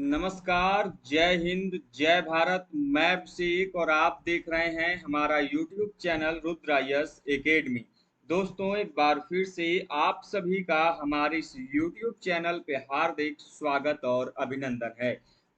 नमस्कार, जय हिंद, जय भारत। मैं अभिषेक और आप देख रहे हैं हमारा YouTube चैनल रुद्रायस एकेडमी। दोस्तों, एक बार फिर से आप सभी का हमारे इस YouTube चैनल पे हार्दिक स्वागत और अभिनंदन है।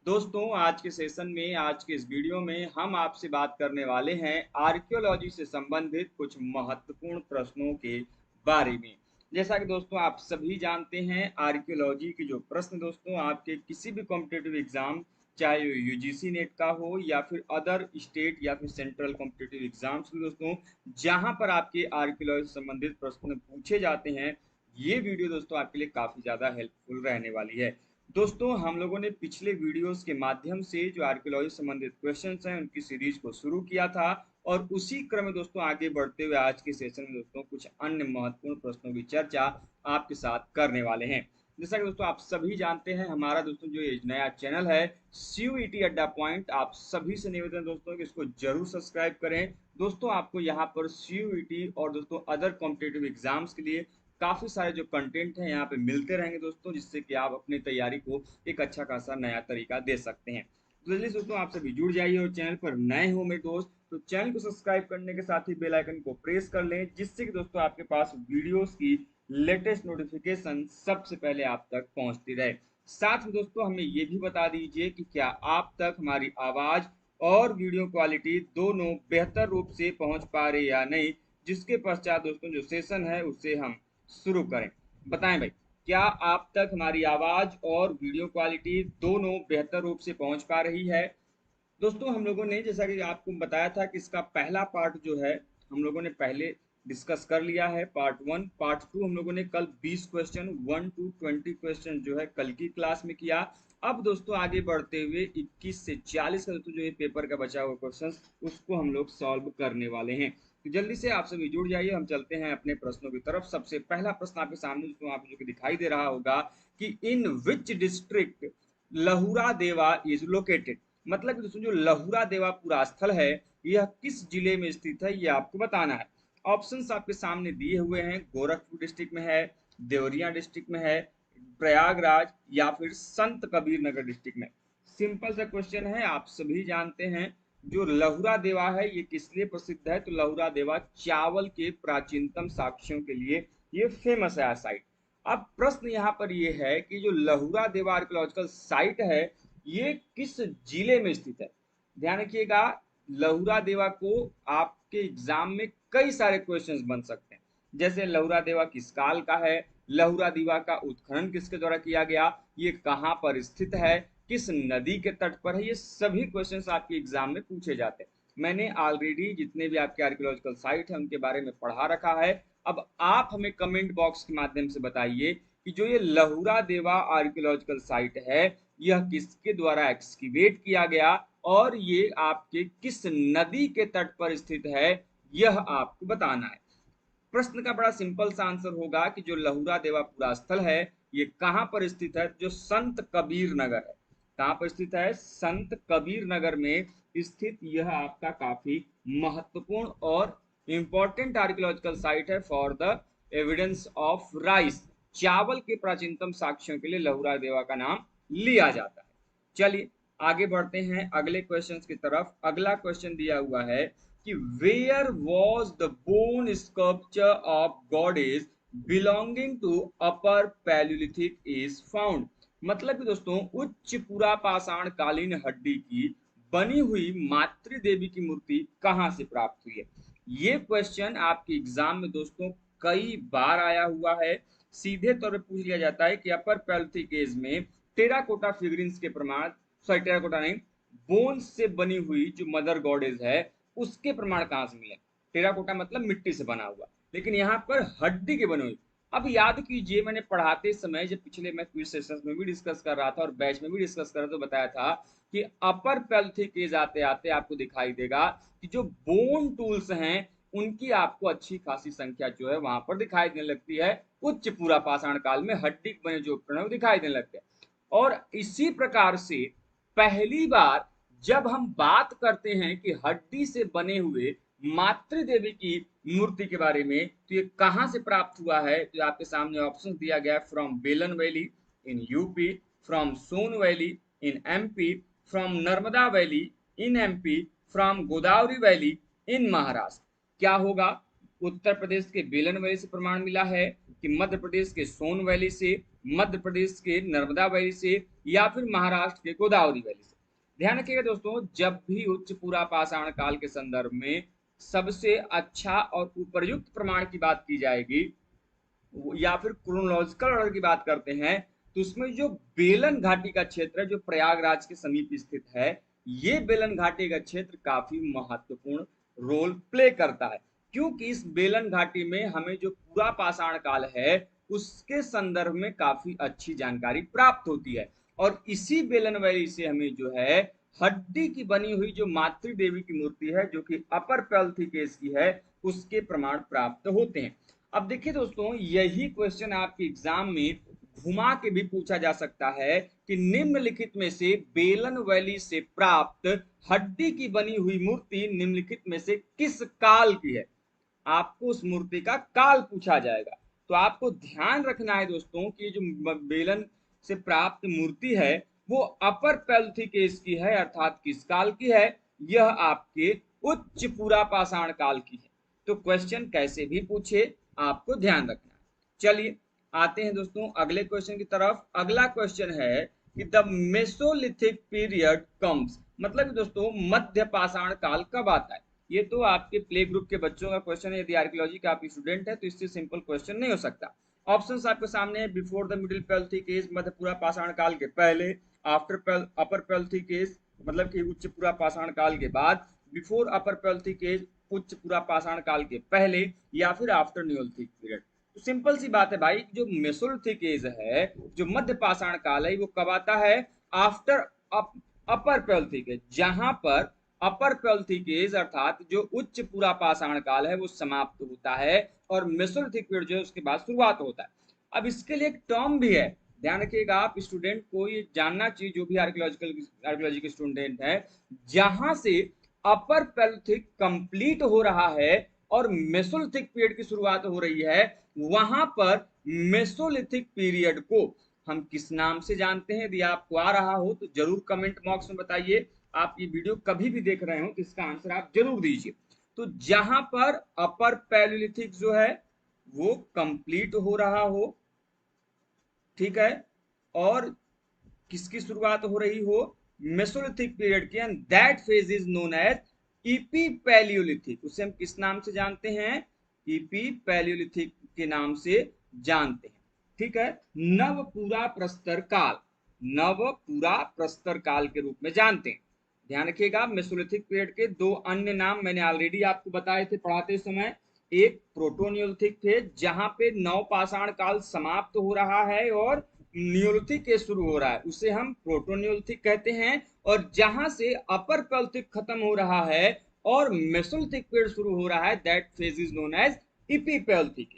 दोस्तों, आज के सेशन में, आज के इस वीडियो में हम आपसे बात करने वाले हैं आर्कियोलॉजी से संबंधित कुछ महत्वपूर्ण प्रश्नों के बारे में। जैसा कि दोस्तों आप सभी जानते हैं, आर्कियोलॉजी के जो प्रश्न दोस्तों आपके किसी भी कॉम्पिटिटिव एग्जाम, चाहे यूजीसी नेट का हो या फिर अदर स्टेट या फिर सेंट्रल कॉम्पिटिटिव एग्जाम्स में दोस्तों, जहां पर आपके आर्कियोलॉजी से संबंधित प्रश्न पूछे जाते हैं, ये वीडियो दोस्तों आपके लिए काफी ज्यादा हेल्पफुल रहने वाली है। दोस्तों, हम लोगों ने पिछले वीडियोस के माध्यम से जो आर्कियोलॉजी से संबंधित क्वेश्चंस हैं उनकी सीरीज को शुरू किया था और उसी क्रम में दोस्तों आगे बढ़ते हुए आज के सेशन में दोस्तों कुछ अन्य महत्वपूर्ण प्रश्नों की चर्चा आपके साथ करने वाले हैं। जैसा कि दोस्तों आप सभी जानते हैं, हमारा दोस्तों जो ये नया चैनल है सीयूईटी अड्डा पॉइंट, आप सभी से निवेदन है दोस्तों कि इसको जरूर सब्सक्राइब करें। दोस्तों, आपको यहाँ पर सीयूईटी और दोस्तों अदर कॉम्पिटिटिव एग्जाम्स के लिए काफी सारे जो कंटेंट है यहाँ पे मिलते रहेंगे दोस्तों, जिससे कि आप अपनी तैयारी को एक अच्छा खासा नया तरीका दे सकते हैं। तो जल्दी दोस्तों आप सभी जुड़ जाइए और चैनल पर नए हो मेरे दोस्त तो चैनल को सब्सक्राइब करने के साथ ही बेल आइकन को प्रेस कर लें, जिससे कि दोस्तों आपके पास वीडियोस की लेटेस्ट नोटिफिकेशन सबसे पहले आप तक पहुंचती रहे। साथ में दोस्तों हमें ये भी बता दीजिए कि क्या आप तक हमारी आवाज और वीडियो क्वालिटी दोनों बेहतर रूप से पहुंच पा रही या नहीं, जिसके पश्चात दोस्तों जो सेशन है उसे हम शुरू करें। बताएं भाई, क्या आप तक हमारी आवाज और वीडियो क्वालिटी दोनों बेहतर रूप से पहुंच पा रही है? दोस्तों, हम लोगों ने जैसा कि आपको बताया था कि इसका पहला पार्ट जो है हम लोगों ने पहले डिस्कस कर लिया है, पार्ट 1। पार्ट 2 हम लोगों ने कल 20 क्वेश्चन 1 to 20 क्वेश्चन जो है कल की क्लास में किया। अब दोस्तों आगे बढ़ते हुए 21 से 40 का दोस्तों जो है पेपर का बचा हुआ क्वेश्चन उसको हम लोग सॉल्व करने वाले हैं। तो जल्दी से आप सभी जुड़ जाइए, हम चलते हैं अपने प्रश्नों की तरफ। सबसे पहला प्रश्न आपके सामने दोस्तों आप जो दिखाई दे रहा होगा कि इन विच डिस्ट्रिक्ट लहुरा देवा इज लोकेटेड। मतलब दोस्तों जो लहुरा देवा पूरा स्थल है यह किस जिले में स्थित है, यह आपको बताना है। ऑप्शंस आपके सामने दिए हुए हैं, गोरखपुर डिस्ट्रिक्ट में है, देवरिया डिस्ट्रिक्ट में है, प्रयागराज या फिर संत कबीर नगर डिस्ट्रिक्ट में। सिंपल सा क्वेश्चन है, आप सभी जानते हैं जो लहुरा देवा है ये किस लिए प्रसिद्ध है, तो लहुरा देवा चावल के प्राचीनतम साक्ष्यों के लिए ये फेमस है साइट। अब प्रश्न यहाँ पर ये है कि जो लहुरा देवा आर्कियोलॉजिकल साइट है ये किस जिले में स्थित है। ध्यान रखिएगा, लहुरा देवा को आपके एग्जाम में कई सारे क्वेश्चंस बन सकते हैं, जैसे लहुरा देवा किस काल का है, लहुरा देवा का उत्खनन किसके द्वारा किया गया, ये कहाँ पर स्थित है, किस नदी के तट पर है, ये सभी क्वेश्चंस आपके एग्जाम में पूछे जाते हैं। मैंने ऑलरेडी जितने भी आपके आर्कियोलॉजिकल साइट है उनके बारे में पढ़ा रखा है। अब आप हमें कमेंट बॉक्स के माध्यम से बताइए कि जो ये लहुरा देवा आर्कियोलॉजिकल साइट है यह किसके द्वारा एक्सकीवेट किया गया और ये आपके किस नदी के तट पर स्थित है, यह आपको बताना है। प्रश्न का बड़ा सिंपल सा आंसर होगा कि जो लहुरा देवा पूरा स्थल है ये कहां पर स्थित है, जो संत कबीर नगर है। कहां पर स्थित है, संत कबीर नगर में स्थित यह आपका काफी महत्वपूर्ण और इंपॉर्टेंट आर्कियोलॉजिकल साइट है for the evidence of rice. चावल के प्राचीनतम साक्ष्यों के लिए लहुरा देवा का नाम लिया जाता है। चलिए आगे बढ़ते हैं अगले क्वेश्चन की तरफ। अगला क्वेश्चन दिया हुआ है कि where was the bone sculpture of goddess belonging to upper palaeolithic is found. मतलब कि दोस्तों उच्च पुरा पाषाण कालीन हड्डी की बनी हुई मातृ देवी की मूर्ति कहां से प्राप्त हुई है। ये क्वेश्चन आपके एग्जाम में दोस्तों कई बार आया हुआ है। सीधे तौर पर पूछ लिया जाता है कि अपर पैलियोलिथिक एज में टेराकोटा फिगरिंस के प्रमाण, सॉरी टेराकोटा नहीं, बोन से बनी हुई जो मदर गॉडेज है उसके प्रमाण कहां से मिले। टेराकोटा मतलब मिट्टी से बना हुआ, लेकिन यहाँ पर हड्डी के बने हुई। अब याद कीजिए, मैंने पढ़ाते समय जब पिछले मैं क्विज सेशंस में भी डिस्कस कर रहा था और बैच में भी डिस्कस कर रहा था तो बताया था कि अपर पैलियोलिथिक एज आते आते आपको दिखाई देगा कि जो बोन टूल्स हैं उनकी आपको अच्छी खासी संख्या जो है वहां पर दिखाई देने लगती है। उच्च पूरा पाषाण काल में हड्डी के बने जो उपकरण दिखाई देने लगते हैं। और इसी प्रकार से पहली बार जब हम बात करते हैं कि हड्डी से बने हुए मातृ देवी की मूर्ति के बारे में, तो ये कहां से प्राप्त हुआ है, तो आपके सामने ऑप्शन दिया गया है, from Belan valley in UP, from Son valley in MP, from Narmada valley in MP, from Godavari valley in Maharashtra. क्या होगा? उत्तर प्रदेश के बेलन वैली से प्रमाण मिला है कि मध्य प्रदेश के सोन वैली से, मध्य प्रदेश के नर्मदा वैली से, या फिर महाराष्ट्र के गोदावरी वैली से। ध्यान रखिएगा दोस्तों, जब भी उच्च पूरा पाषाण काल के संदर्भ में सबसे अच्छा और उपयुक्त प्रमाण की बात की जाएगी या फिर क्रोनोलॉजिकल ऑर्डर की बात करते हैं, तो उसमें जो बेलन घाटी का क्षेत्र है जो प्रयागराज के समीप स्थित है, ये बेलन घाटी का क्षेत्र काफी महत्वपूर्ण रोल प्ले करता है, क्योंकि इस बेलन घाटी में हमें जो पूरा पाषाण काल है उसके संदर्भ में काफी अच्छी जानकारी प्राप्त होती है। और इसी बेलन वैली से हमें जो है हड्डी की बनी हुई जो मातृ देवी की मूर्ति है जो कि अपर पैल्थिकेस की है, उसके प्रमाण प्राप्त होते हैं। अब देखिए दोस्तों, यही क्वेश्चन आपके एग्जाम में घुमा के भी पूछा जा सकता है कि निम्नलिखित में से बेलन वैली से प्राप्त हड्डी की बनी हुई मूर्ति निम्नलिखित में से किस काल की है। आपको उस मूर्ति का काल पूछा जाएगा। तो आपको ध्यान रखना है दोस्तों कि जो बेलन से प्राप्त मूर्ति है वो अपर पैल्थिकेस की है, अर्थात किस काल की है? यह आपके उच्च पूरा पाषाण काल की है। तो क्वेश्चन कैसे भी पूछे, आपको ध्यान रखना है। चलिए आते हैं दोस्तों अगले क्वेश्चन की तरफ। अगला क्वेश्चन है कि द मेसोलिथिक पीरियड कम्स, मतलब दोस्तों मध्य पाषाण काल कब आता है। ये तो आपके प्ले ग्रुप के बच्चों का क्वेश्चन है, यदि आर्कियोलॉजी का आप स्टूडेंट है तो इससे सिंपल क्वेश्चन नहीं हो सकता। ऑप्शंस आपके सामने है, बिफोर द मिडिल पैल्थिक एज, मध्य पूरा पाषाण काल के पहले, आफ्टर अपर पैल्थिक एज मतलब कि उच्च पूरा पाषाण काल के बाद, बिफोर अपर पैल्थिक एज उच्च पूरा पाषाण काल के पहले, या फिर आफ्टर न्यूलिथिक पीरियड। तो सिंपल सी बात है भाई, जो मेसोलिथिक एज है, जो मध्य पाषाण काल है, वो कब आता है? आफ्टर अपर पैल्थिक एज, जहां पर अपर पैल्थिक एज अर्थात जो उच्च पूरा पाषाण काल है वो समाप्त होता है और मेसोलिथिक पीरियड जो है उसके बाद शुरुआत होता है। अब इसके लिए एक टर्म भी है, ध्यान रखिएगा आप स्टूडेंट को ये जानना चाहिए, जो भी आर्कियोलॉजी के स्टूडेंट है, जहां से अपर पैल्थिक कंप्लीट हो रहा है और मेसोलिथिक पीरियड की शुरुआत हो रही है, वहां पर मेसोलिथिक पीरियड को हम किस नाम से जानते हैं? यदि आपको आ रहा हो तो जरूर कमेंट बॉक्स में बताइए। आप ये वीडियो कभी भी देख रहे हो तो इसका आंसर आप जरूर दीजिए। तो जहां पर अपर पैलियोलिथिक जो है वो कंप्लीट हो रहा हो, ठीक है, और किसकी शुरुआत हो रही हो? मेसोलिथिक पीरियड की, and that phase is known as epi palaeolithic. उसे हम किस नाम से जानते हैं? ईपी पैलियोलिथिक के नाम से जानते हैं, ठीक है। नव पूरा प्रस्तर काल, नव पूरा प्रस्तर काल के रूप में जानते हैं। ध्यान रखिएगा, मेसोलिथिक पीरियड के दो अन्य नाम मैंने ऑलरेडी आपको बताए थे पढ़ाते समय। एक प्रोटोनियोलिथिक फेज, जहां पे नव पाषाण काल समाप्त हो रहा है और न्यूलिथिक के शुरू हो रहा है, उसे हम प्रोटोनियोलिथिक कहते हैं। और जहां से अपर पैल्थिक खत्म हो रहा है और मेसोलिथिक पीरियड शुरू हो रहा है, that phase is known as epipalaeolithic.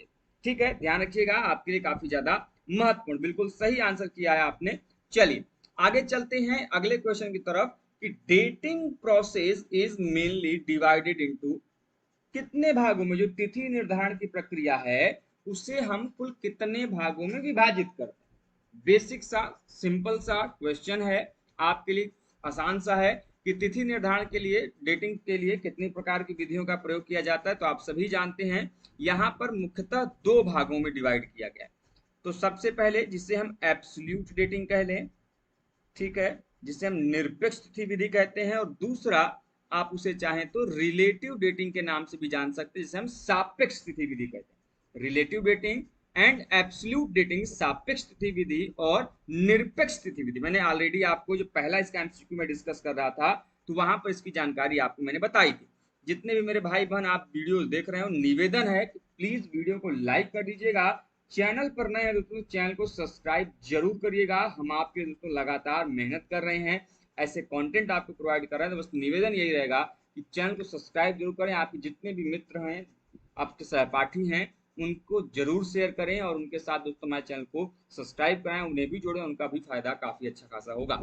ठीक है, ध्यान रखिएगा, आपके लिए काफी ज्यादा महत्वपूर्ण, बिल्कुल सही आंसर किया है आपने। चलिए आगे चलते हैं अगले क्वेश्चन की तरफ कि dating process is mainly divided into, कितने भागों में, जो तिथि निर्धारण की प्रक्रिया है उसे हम कुल कितने भागों में विभाजित करते हैं। बेसिक सा सिंपल सा क्वेश्चन है, आपके लिए आसान सा है कि तिथि निर्धारण के लिए, डेटिंग के लिए कितनी प्रकार की विधियों का प्रयोग किया जाता है। तो आप सभी जानते हैं यहाँ पर मुख्यतः दो भागों में डिवाइड किया गया है। तो सबसे पहले जिसे हम एब्सोल्यूट डेटिंग कह लें, ठीक है, जिसे हम निरपेक्ष तिथि विधि कहते हैं, और दूसरा आप उसे चाहें तो रिलेटिव डेटिंग के नाम से भी जान सकते हैं, जिसे हम सापेक्ष तिथि विधि कहते हैं। Relative dating and absolute dating, सापेक्ष तिथि विधि और निरपेक्ष तिथि विधि। मैंने ऑलरेडी आपको जो पहला इसका एमसीक्यू में डिस्कस कर रहा था तो वहां पर इसकी जानकारी आपको मैंने बताई थी। जितने भी मेरे भाई बहन आप वीडियो देख रहे हो, निवेदन है कि प्लीज वीडियो को लाइक कर दीजिएगा, चैनल पर नए हैं दोस्तों चैनल को सब्सक्राइब जरूर करिएगा। हम आपके दोस्तों लगातार मेहनत कर रहे हैं, ऐसे कंटेंट आपको प्रोवाइड कर रहे हैं, तो बस निवेदन यही रहेगा कि चैनल को सब्सक्राइब जरूर करें। आपके जितने भी मित्र हैं, आपके सहपाठी हैं, उनको जरूर शेयर करें और उनके साथ दोस्तों हमारे चैनल को सब्सक्राइब कराएं, उन्हें भी जोड़ें, उनका भी फायदा काफी अच्छा खासा होगा।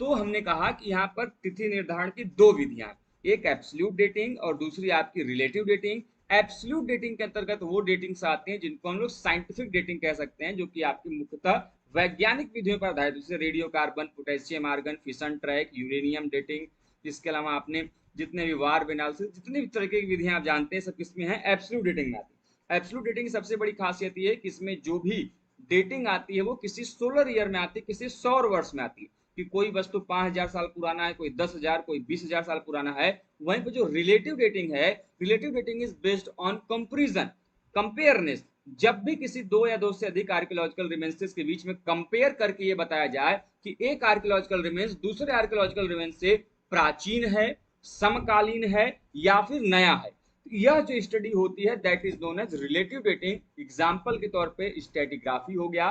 तो हमने कहा कि यहाँ पर तिथि निर्धारण की दो विधियां, एक एब्सोल्यूट डेटिंग और दूसरी आपकी रिलेटिव डेटिंग। एब्सोल्यूट डेटिंग के अंतर्गत वो डेटिंग्स आते हैं जिनको हम लोग साइंटिफिक डेटिंग कह सकते हैं, जो कि आपकी मुख्यतः वैज्ञानिक विधियों पर आधारित, जैसे radio carbon, potassium argon, fission track, uranium dating. इसके अलावा आपने जितने भी वार एनालिसिस, जितने भी तरीके की विधियां आप जानते हैं सब किसमें है, एब्सोल्यूट डेटिंग में आती है। एब्सोल्यूट डेटिंग की सबसे बड़ी खासियत ये है कि इसमें जो भी डेटिंग आती है वो किसी सोलर ईयर में आती है, किसी सौर वर्ष में आती है, कि कोई वस्तु 5000 साल पुराना है, कोई 10,000, कोई 20,000 साल पुराना है। वहीं पर जो रिलेटिव डेटिंग है, relative dating is based on comparison, compareness. जब भी किसी दो या दो से अधिक आर्कियोलॉजिकल रिमेंसेस के बीच में कंपेयर करके ये बताया जाए कि एक आर्कियोलॉजिकल रिमेंस दूसरे आर्कियोलॉजिकल रिमेंस से प्राचीन है, समकालीन है या फिर नया है, यह जो स्टडी होती है that is known as relative dating. Example के तौर पे स्टैटिग्राफी हो गया,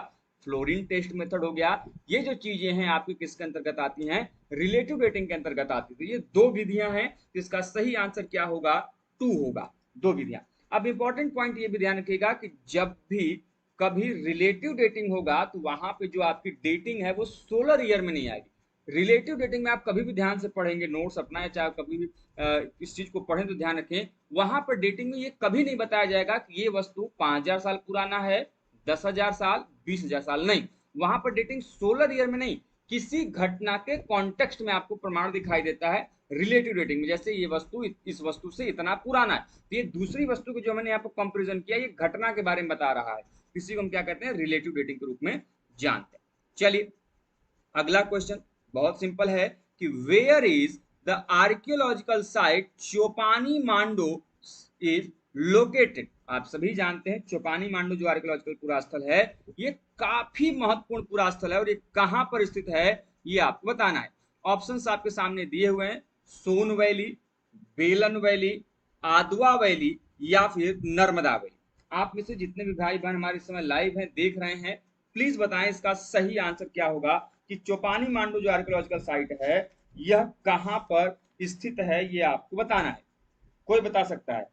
फ्लोरीन टेस्ट मेथड हो गया, ये जो चीजें हैं आपकी किसके अंतर्गत आती हैं, रिलेटिव डेटिंग के अंतर्गत आती है। तो ये दो विधियां हैं, इसका सही आंसर क्या होगा, 2 होगा, दो विधियां। अब इंपॉर्टेंट पॉइंट ये भी ध्यान रखिएगा कि जब भी कभी रिलेटिव डेटिंग होगा तो वहां पे जो आपकी डेटिंग है वो सोलर ईयर में नहीं आएगी। रिलेटिव डेटिंग में आप कभी भी ध्यान से पढ़ेंगे नोट्स अपना, या चाहे कभी भी इस चीज को पढ़ें तो ध्यान रखें, वहां पर डेटिंग में ये कभी नहीं बताया जाएगा कि ये वस्तु 5000 साल पुराना है, 10,000 साल, 20,000 साल, नहीं। वहां पर डेटिंग सोलर ईयर में नहीं, किसी घटना के कॉन्टेक्स्ट में आपको प्रमाण दिखाई देता है रिलेटिव डेटिंग में। जैसे ये वस्तु इस वस्तु से इतना पुराना है, तो ये दूसरी वस्तु को जो मैंने यहाँ पर कंपेरिजन किया, ये घटना के बारे में बता रहा है, इसी को हम क्या कहते हैं, रिलेटिव डेटिंग के रूप में जानते हैं। चलिए अगला क्वेश्चन बहुत सिंपल है कि where is the archaeological site Chopani Mando is located. आप सभी जानते हैं चोपानी मांडो जो आर्कियोलॉजिकल पुरास्थल है, ये काफी महत्वपूर्ण पुरास्थल है, और ये कहां पर स्थित है ये आपको बताना है। ऑप्शंस आपके सामने दिए हुए हैं, सोन वैली, बेलन वैली, आदवा वैली या फिर नर्मदा वैली। आप में से जितने भी भाई बहन हमारे इस समय लाइव हैं, देख रहे हैं, प्लीज बताएं इसका सही आंसर क्या होगा कि चोपानी मांडू जो आर्कियोलॉजिकल साइट है यह कहां पर स्थित है, ये आपको बताना है। कोई बता सकता है,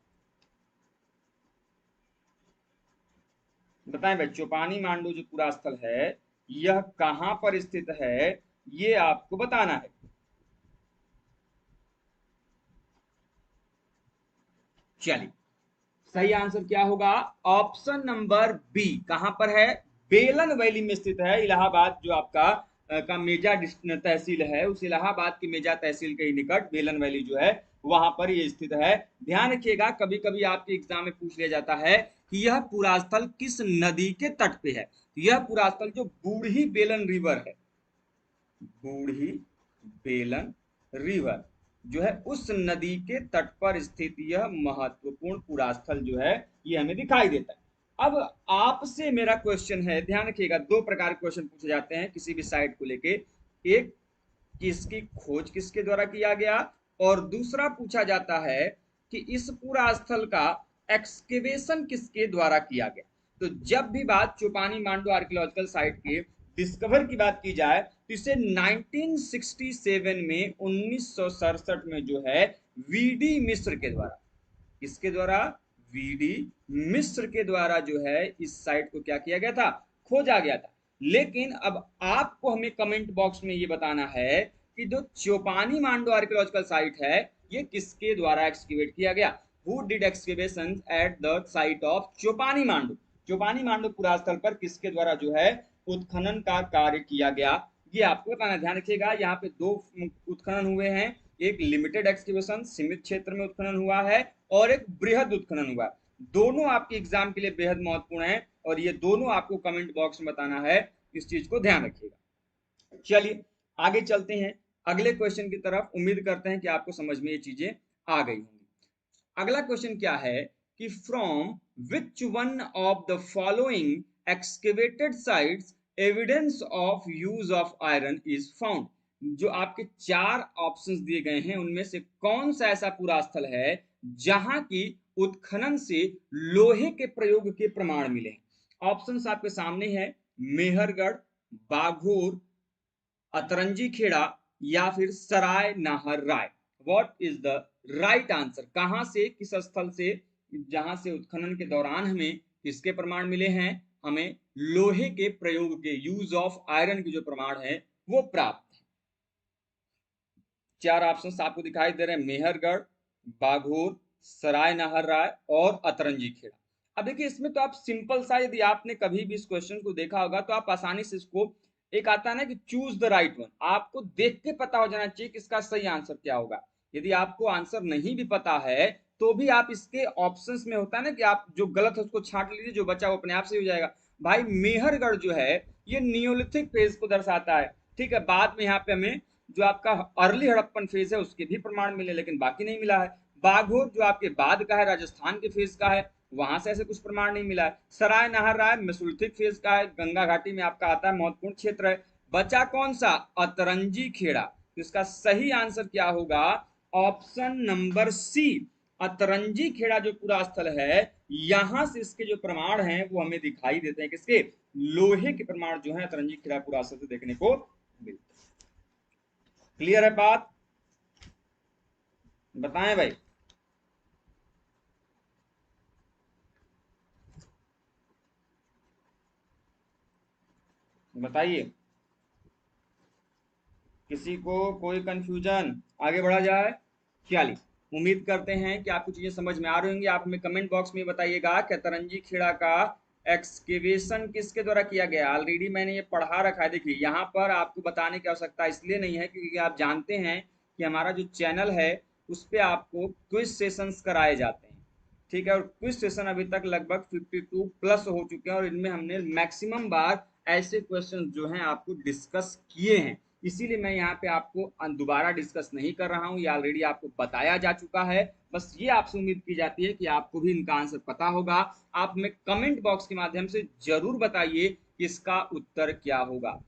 बताएं भाई, चोपानी मांडू जो पूरा स्थल है यह कहां पर स्थित है, ये आपको बताना है। चलिए सही आंसर क्या होगा, ऑप्शन नंबर बी, कहां पर है, बेलन वैली में स्थित है। इलाहाबाद जो आपका का मेजा तहसील है, उस इलाहाबाद की मेजा तहसील के ही निकट बेलन वैली जो है वहां पर ये स्थित है। ध्यान रखिएगा कभी कभी आपके एग्जाम में पूछ लिया जाता है कि यह पुरास्थल किस नदी के तट पे है। यह पुरास्थल जो बूढ़ी बेलन रिवर है, बूढ़ी बेलन रिवर जो है उस नदी के तट पर स्थित यह महत्वपूर्ण पुरास्थल जो है ये हमें दिखाई देता है। अब आपसे मेरा क्वेश्चन है, ध्यान रखिएगा, दो प्रकार के क्वेश्चन पूछे जाते हैं किसी भी साइट को लेके। एक कि इसकी खोज किसके द्वारा किया गया, और दूसरा पूछा जाता है कि इस पूरा स्थल का एक्सकेवेशन किसके द्वारा किया गया। तो जब भी बात चोपानी मांडो आर्कियोलॉजिकल साइट के डिस्कवर की बात की जाए तो इसे 1967 में 1967 में जो है वीडी मिश्र के द्वारा, किसके द्वारा, वीडी मिश्र के द्वारा जो है इस साइट को क्या किया गया था, खोजा गया था। लेकिन अब आपको हमें कमेंट बॉक्स में ये बताना है कि जो चोपानी मांडो आर्कियोलॉजिकल साइट है ये किसके द्वारा एक्सकेवेट किया गया, who did excavation at the site of Chopani Mando. Chopani Mando पुरास्थल पर किसके द्वारा जो है उत्खनन का कार्य किया गया, ये आपको बताना। ध्यान रखिएगा यहाँ पे दो उत्खनन हुए हैं, एक लिमिटेड एक्सकेवेशन सीमित क्षेत्र में उत्खनन हुआ है, और एक बृहद उत्खनन हुआ। दोनों आपके एग्जाम के लिए बेहद महत्वपूर्ण है, और ये दोनों आपको कमेंट बॉक्स में बताना है, इस चीज को ध्यान रखिएगा। चलिए आगे चलते हैं अगले क्वेश्चन की तरफ, उम्मीद करते हैं कि आपको समझ में ये चीजें आ गई होंगी। अगला क्वेश्चन क्या है कि from which one of the following excavated sites evidence of use of iron is found. जो आपके चार ऑप्शंस दिए गए हैं उनमें से कौन सा ऐसा पूरा स्थल है जहां की उत्खनन से लोहे के प्रयोग के प्रमाण मिले हैं। ऑप्शंस आपके सामने है, मेहरगढ़, बाघोर, अतरंजी खेड़ा या फिर Sarai Nahar Rai. What is the right answer, कहां से, किस स्थल से जहां से उत्खनन के दौरान हमें किसके प्रमाण मिले हैं, हमें लोहे के प्रयोग के, यूज ऑफ आयरन के जो प्रमाण है वो प्राप्त है। चार ऑप्शन आपको दिखाई दे रहे हैं, मेहरगढ़, बाघोर, सराय नाहर राय और अतरंजी खेड़ा। अब देखिए इसमें तो आप सिंपल सा, यदि आपने कभी भी इस क्वेश्चन को देखा होगा तो आप आसानी से इसको, एक आता है ना कि चूज द राइट वन, आपको देख के पता हो जाना चाहिए कि इसका सही आंसर क्या होगा। यदि आपको आंसर नहीं भी पता है तो भी आप इसके ऑप्शंस में होता है ना कि आप जो गलत है उसको छांट लीजिए, जो बचा वो अपने आप से हो जाएगा। भाई मेहरगढ़ जो है ये नियोलिथिक फेज को दर्शाता है, ठीक है। बाद में यहाँ पे हमें जो आपका अर्ली हड़प्पन फेज है उसके भी प्रमाण मिले, लेकिन बाकी नहीं मिला है। बाघोर जो आपके बाद का है, राजस्थान के फेज का है, वहां से ऐसे कुछ प्रमाण नहीं मिला है। सराय नहर राय मेसोलिथिक फेज का है, गंगा घाटी में आपका आता है, महत्वपूर्ण क्षेत्र है। बचा कौन सा, अतरंजी खेड़ा, तो इसका सही आंसर क्या होगा, option number C, Atranji Kheda जो पूरा स्थल है, यहां से इसके जो प्रमाण हैं वो हमें दिखाई देते हैं, किसके, लोहे के प्रमाण जो है अतरंजी खेड़ा पूरा स्थल से देखने को मिलते हैं। क्लियर है बात, बताएं भाई। बताइए, किसी को कोई कंफ्यूजन, आगे बढ़ा जाए। चलिए, उम्मीद करते हैं कि आपको चीजें समझ में आ रही होंगी। आप हमें कमेंट बॉक्स में बताइएगा कि तरंजी खेड़ा का एक्सकेवेशन किसके द्वारा किया गया। ऑलरेडी मैंने ये पढ़ा रखा है, देखिए यहाँ पर आपको बताने की आवश्यकता इसलिए नहीं है क्योंकि आप जानते हैं कि हमारा जो चैनल है उस पर आपको क्विज सेशंस कराए जाते हैं, ठीक है। और क्विज सेशन अभी तक लगभग 52 प्लस हो चुके हैं और इनमें हमने मैक्सिमम बार ऐसे क्वेश्चन जो हैं आपको डिस्कस किए हैं। इसीलिए मैं यहाँ पे आपको दोबारा डिस्कस नहीं कर रहा हूँ, ये ऑलरेडी आपको बताया जा चुका है। बस ये आपसे उम्मीद की जाती है कि आपको भी इनका आंसर पता होगा। आप हमें कमेंट बॉक्स के माध्यम से जरूर बताइए कि इसका उत्तर क्या होगा।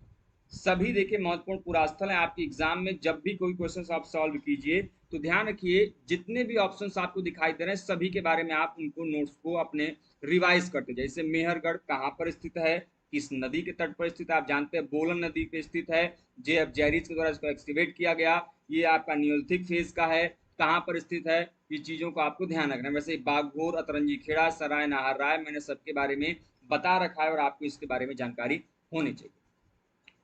सभी देखिए महत्वपूर्ण पुरास्थल है, आपके एग्जाम में जब भी कोई क्वेश्चन आप सॉल्व कीजिए तो ध्यान रखिए जितने भी ऑप्शंस आपको दिखाई दे रहे हैं सभी के बारे में आप उनको नोट्स को अपने रिवाइज करते जाए। जैसे मेहरगढ़ कहाँ पर स्थित है, किस नदी के तट पर स्थित है, आप जानते हैं बोलन नदी पे स्थित है, जे.एफ. जैरिज के द्वारा इसको एक्सकैवेट किया गया। ये आपका नियोलिथिक फेज का है, कहाँ पर स्थित है, ये चीजों को आपको ध्यान रखना है। वैसे बागघोर, अतरंजी खेड़ा, सराय नाहर राय मैंने सबके बारे में बता रखा है और आपको इसके बारे में जानकारी होनी चाहिए।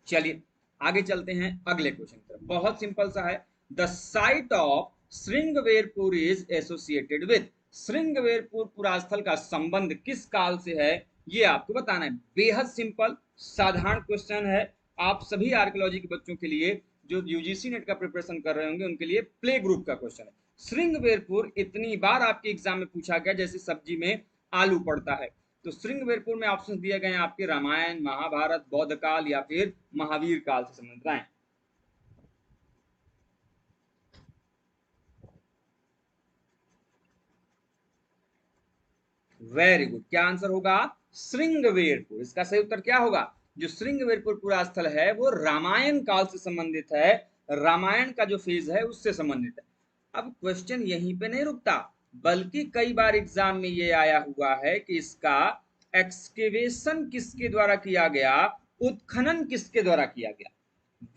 चलिए आगे चलते हैं अगले क्वेश्चन की तरफ, बहुत सिंपल सा है। The site of Shringverpur is associated with, Shringverpur पुरास्थल का संबंध किस काल से है, ये आपको बताना है। बेहद सिंपल साधारण क्वेश्चन है, आप सभी आर्कियोलॉजी के बच्चों के लिए जो यूजीसी नेट का प्रिपरेशन कर रहे होंगे उनके लिए प्ले ग्रुप का क्वेश्चन है। श्रृंगवेरपुर इतनी बार आपके एग्जाम में पूछा गया जैसे सब्जी में आलू पड़ता है। तो श्रृंगवेरपुर में ऑप्शन दिए गए हैं आपके रामायण, महाभारत, बौद्ध काल या फिर महावीर काल से संबंधित हैं। वेरी गुड, क्या आंसर होगा, श्रृंगवेरपुर। इसका सही उत्तर क्या होगा, जो श्रृंगवेरपुर पूरा स्थल है वो रामायण काल से संबंधित है, रामायण का जो फेज है उससे संबंधित है। अब क्वेश्चन यहीं पे नहीं रुकता, बल्कि कई बार एग्जाम में ये आया हुआ है कि इसका एक्सकेवेशन किसके द्वारा किया गया, उत्खनन किसके द्वारा किया गया।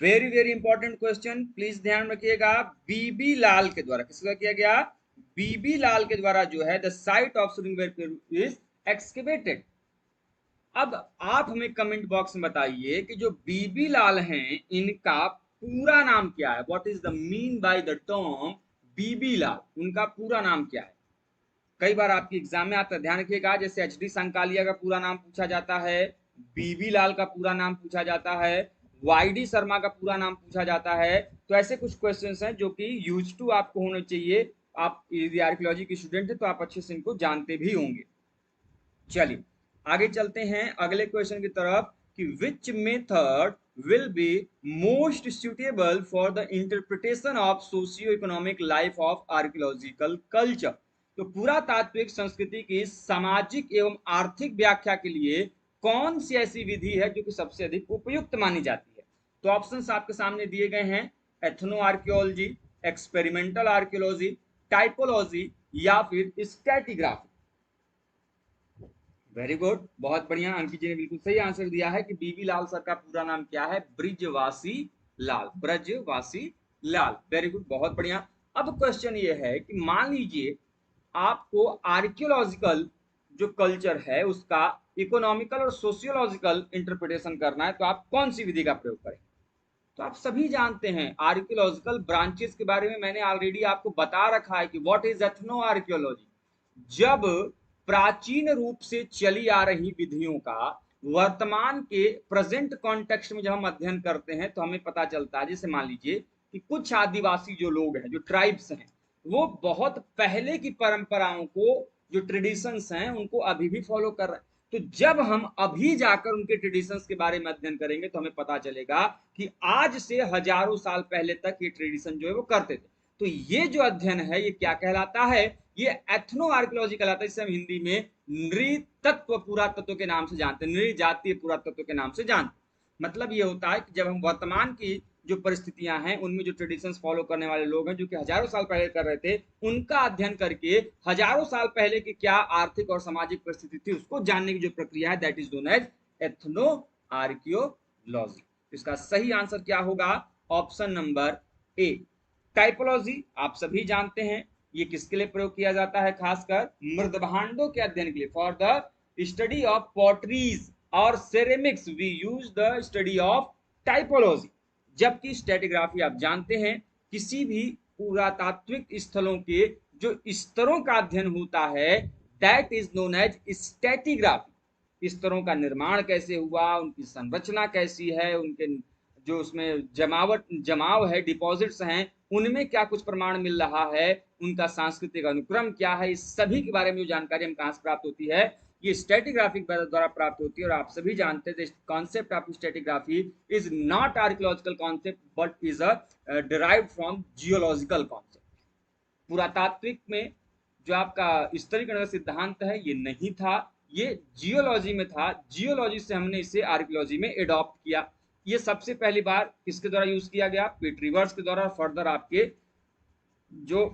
Very very important question, please ध्यान रखिएगा। बीबी लाल के द्वारा, किसका किया गया, बीबी लाल के द्वारा जो है the site of Shringverpur is excavated. अब आप हमें कमेंट बॉक्स में बताइए कि जो बीबी लाल हैं इनका पूरा नाम क्या है, what is the mean by the term B B Lal, उनका पूरा नाम क्या है। कई बार आपके एग्जाम में आता है, ध्यान रखिएगा, जैसे एच.डी. सांकालिया का पूरा नाम पूछा जाता है, बीबी लाल का पूरा नाम पूछा जाता है, वाई.डी. शर्मा का पूरा नाम पूछा जाता है। तो ऐसे कुछ क्वेश्चंस हैं जो कि यूज टू आपको होने चाहिए। आप यदि आर्कियोलॉजी के स्टूडेंट हैं तो आप अच्छे से इनको जानते भी होंगे। चलिए आगे चलते हैं अगले क्वेश्चन की तरफ कि which method will be most suitable for the interpretation of socio economic life of archaeological culture. तो पुरातात्विक संस्कृति की सामाजिक एवं आर्थिक व्याख्या के लिए कौन सी ऐसी विधि है जो कि सबसे अधिक उपयुक्त मानी जाती है। तो ऑप्शंस आपके सामने दिए गए हैं, ethno archaeology, experimental archaeology, typology या फिर स्टैटिग्राफी। वेरी गुड, बहुत बढ़िया, अंकित जी ने बिल्कुल सही आंसर दिया है कि बीबी लाल सर का पूरा नाम क्या है, ब्रिजवासी लाल, ब्रजवासी लाल। वेरी गुड, बहुत बढ़िया। अब क्वेश्चन ये है कि मान लीजिए आपको आर्कियोलॉजिकल जो कल्चर है उसका इकोनॉमिकल और सोशियोलॉजिकल इंटरप्रिटेशन करना है तो आप कौन सी विधि का प्रयोग करें। तो आप सभी जानते हैं आर्कियोलॉजिकल ब्रांचेस के बारे में मैंने ऑलरेडी आपको बता रखा है कि व्हाट इज एथनो आर्कियोलॉजी। जब प्राचीन रूप से चली आ रही विधियों का वर्तमान के प्रेजेंट कॉन्टेक्स्ट में जब हम अध्ययन करते हैं तो हमें पता चलता है, जैसे मान लीजिए कि कुछ आदिवासी जो लोग हैं, जो ट्राइब्स हैं, वो बहुत पहले की परंपराओं को, जो ट्रेडिशंस हैं, उनको अभी भी फॉलो कर रहे हैं। तो जब हम अभी जाकर उनके ट्रेडिशंस के बारे में अध्ययन करेंगे तो हमें पता चलेगा कि आज से हजारों साल पहले तक ये ट्रेडिशन जो है वो करते थे। तो ये जो अध्ययन है ये क्या कहलाता है? ये एथनो आर्कियोलॉजी कहलाता है, जिसे हम हिंदी में नृतत्व पुरातत्व के नाम से जानते हैं, नृजातीय पुरातत्व के नाम से जानते। मतलब ये होता है कि जब हम वर्तमान की जो परिस्थितियां हैं उनमें जो ट्रेडिशंस फॉलो करने वाले लोग हैं, जो कि हजारों साल पहले कर रहे थे, उनका अध्ययन करके हजारों साल पहले की क्या आर्थिक और सामाजिक परिस्थिति थी उसको जानने की जो प्रक्रिया है, that is known as ethno archaeology. इसका सही आंसर क्या होगा? Option number A, typology. आप सभी जानते हैं ये किसके लिए प्रयोग किया जाता है? खासकर मृदभांडों के अध्ययन के लिए। For the study of potteries और ceramics we use the study of typology. जबकि स्ट्रेटिग्राफी आप जानते हैं किसी भी पुरातात्विक स्थलों के जो स्तरों का अध्ययन होता है, that is known as stratigraphy. स्तरों का निर्माण कैसे हुआ, उनकी संरचना कैसी है, उनके जो उसमें जमाव है, डिपॉजिट्स हैं, उनमें क्या कुछ प्रमाण मिल रहा है, उनका सांस्कृतिक अनुक्रम क्या है, इस सभी के बारे में जो जानकारी हम कहां से प्राप्त होती है? ये स्ट्रेटिग्राफी द्वारा प्राप्त होती है। और आप सभी जानते हैं concept of stratigraphy is not archaeological concept but is a derived from geological concept. पुरातात्विक में जो आपका स्तरीकरण का सिद्धांत है ये नहीं था, ये जियोलॉजी में था। जियोलॉजी से हमने इसे आर्कियोलॉजी में एडॉप्ट किया। ये सबसे पहली बार किसके द्वारा यूज किया गया? पीट रिवर्स के द्वारा। फर्दर आपके जो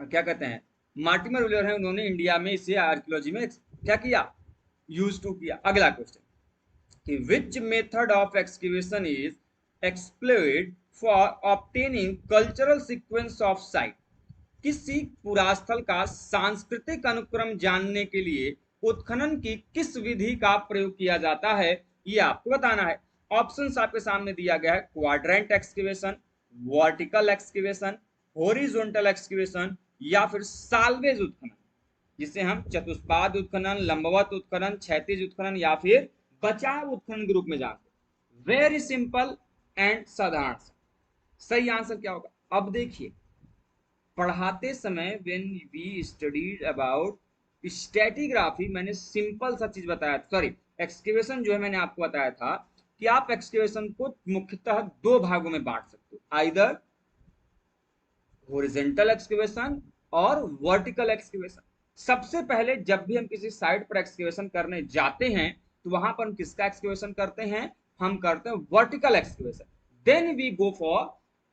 क्या कहते हैं मार्टिमर व्हीलर है, उन्होंने इंडिया में इसे आर्कियोलॉजी में क्या किया? यूज टू किया। अगला क्वेश्चन कि which method of excavation is exploited for obtaining cultural sequence of site. किसी पुरास्थल का सांस्कृतिक अनुक्रम जानने के लिए उत्खनन की किस विधि का प्रयोग किया जाता है, ये आपको बताना है। ऑप्शंस आपके सामने दिया गया है, quadrant excavation, vertical excavation, horizontal excavation या फिर साल्वेज उत्खनन, जिसे हम चतुष्पाद उत्खनन, लंबवत उत्खनन, क्षैतिज उत्खनन या फिर बचाव उत्खनन के रूप में जानते हैं। वेरी सिंपल एंड साधारण। सही आंसर क्या होगा? अब देखिए, पढ़ाते समय when we studied about stratigraphy, मैंने सिंपल सा चीज बताया, सॉरी एक्सकेवेशन जो है मैंने आपको बताया था कि आप एक्सकेवेशन को मुख्यतः दो भागों में बांट सकते हो, आइदर हॉरिजॉन्टल एक्सकेवेशन और वर्टिकल एक्सकेवेशन। सबसे पहले जब भी हम किसी साइट पर एक्सकेवेशन करने जाते हैं तो वहां पर हम किसका एक्सकेवेशन करते हैं? हम करते हैं vertical excavation. Then we go for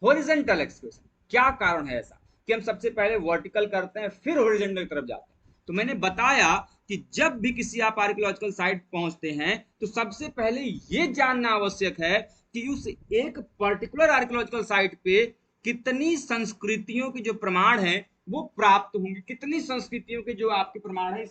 horizontal excavation. क्या कारण है ऐसा कि हम सबसे पहले वर्टिकल करते हैं फिर हॉरिजॉन्टल की तरफ जाते हैं? तो मैंने बताया कि जब भी किसी आप आर्कियोलॉजिकल साइट पहुंचते हैं तो सबसे पहले ये जानना आवश्यक है कि उस एक पर्टिकुलर आर्कियोलॉजिकल साइट पे कितनी संस्कृतियों के जो प्रमाण हैं वो प्राप्त होंगे, कितनी संस्कृतियों के जो आपके प्रमाण है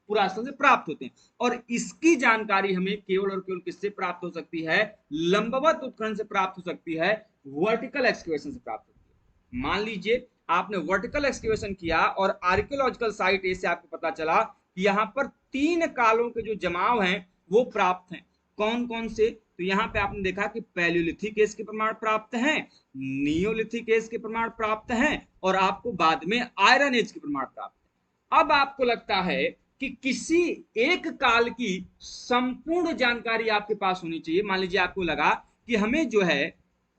पुरास्थल से प्राप्त होते हैं। और इसकी जानकारी हमें केवल और केवल किससे प्राप्त हो सकती है? लंबवत उत्खनन से प्राप्त हो सकती है, वर्टिकल एक्सकेवेशन से प्राप्त होती है। मान लीजिए आपने वर्टिकल एक्सकेवेशन किया और आर्कियोलॉजिकल साइट ए से आपको पता चला कि यहाँ पर 3 कालों के जो जमाव हैं वो प्राप्त हैं। कौन कौन से? तो यहाँ पे आपने देखा कि पैलियोलिथिक एज के प्रमाण प्राप्त हैं, नियोलिथिक एज के प्रमाण प्राप्त हैं और आपको बाद में आयरन एज के प्रमाण प्राप्त है। अब आपको लगता है कि किसी एक काल की संपूर्ण जानकारी आपके पास होनी चाहिए। मान लीजिए आपको लगा कि हमें जो है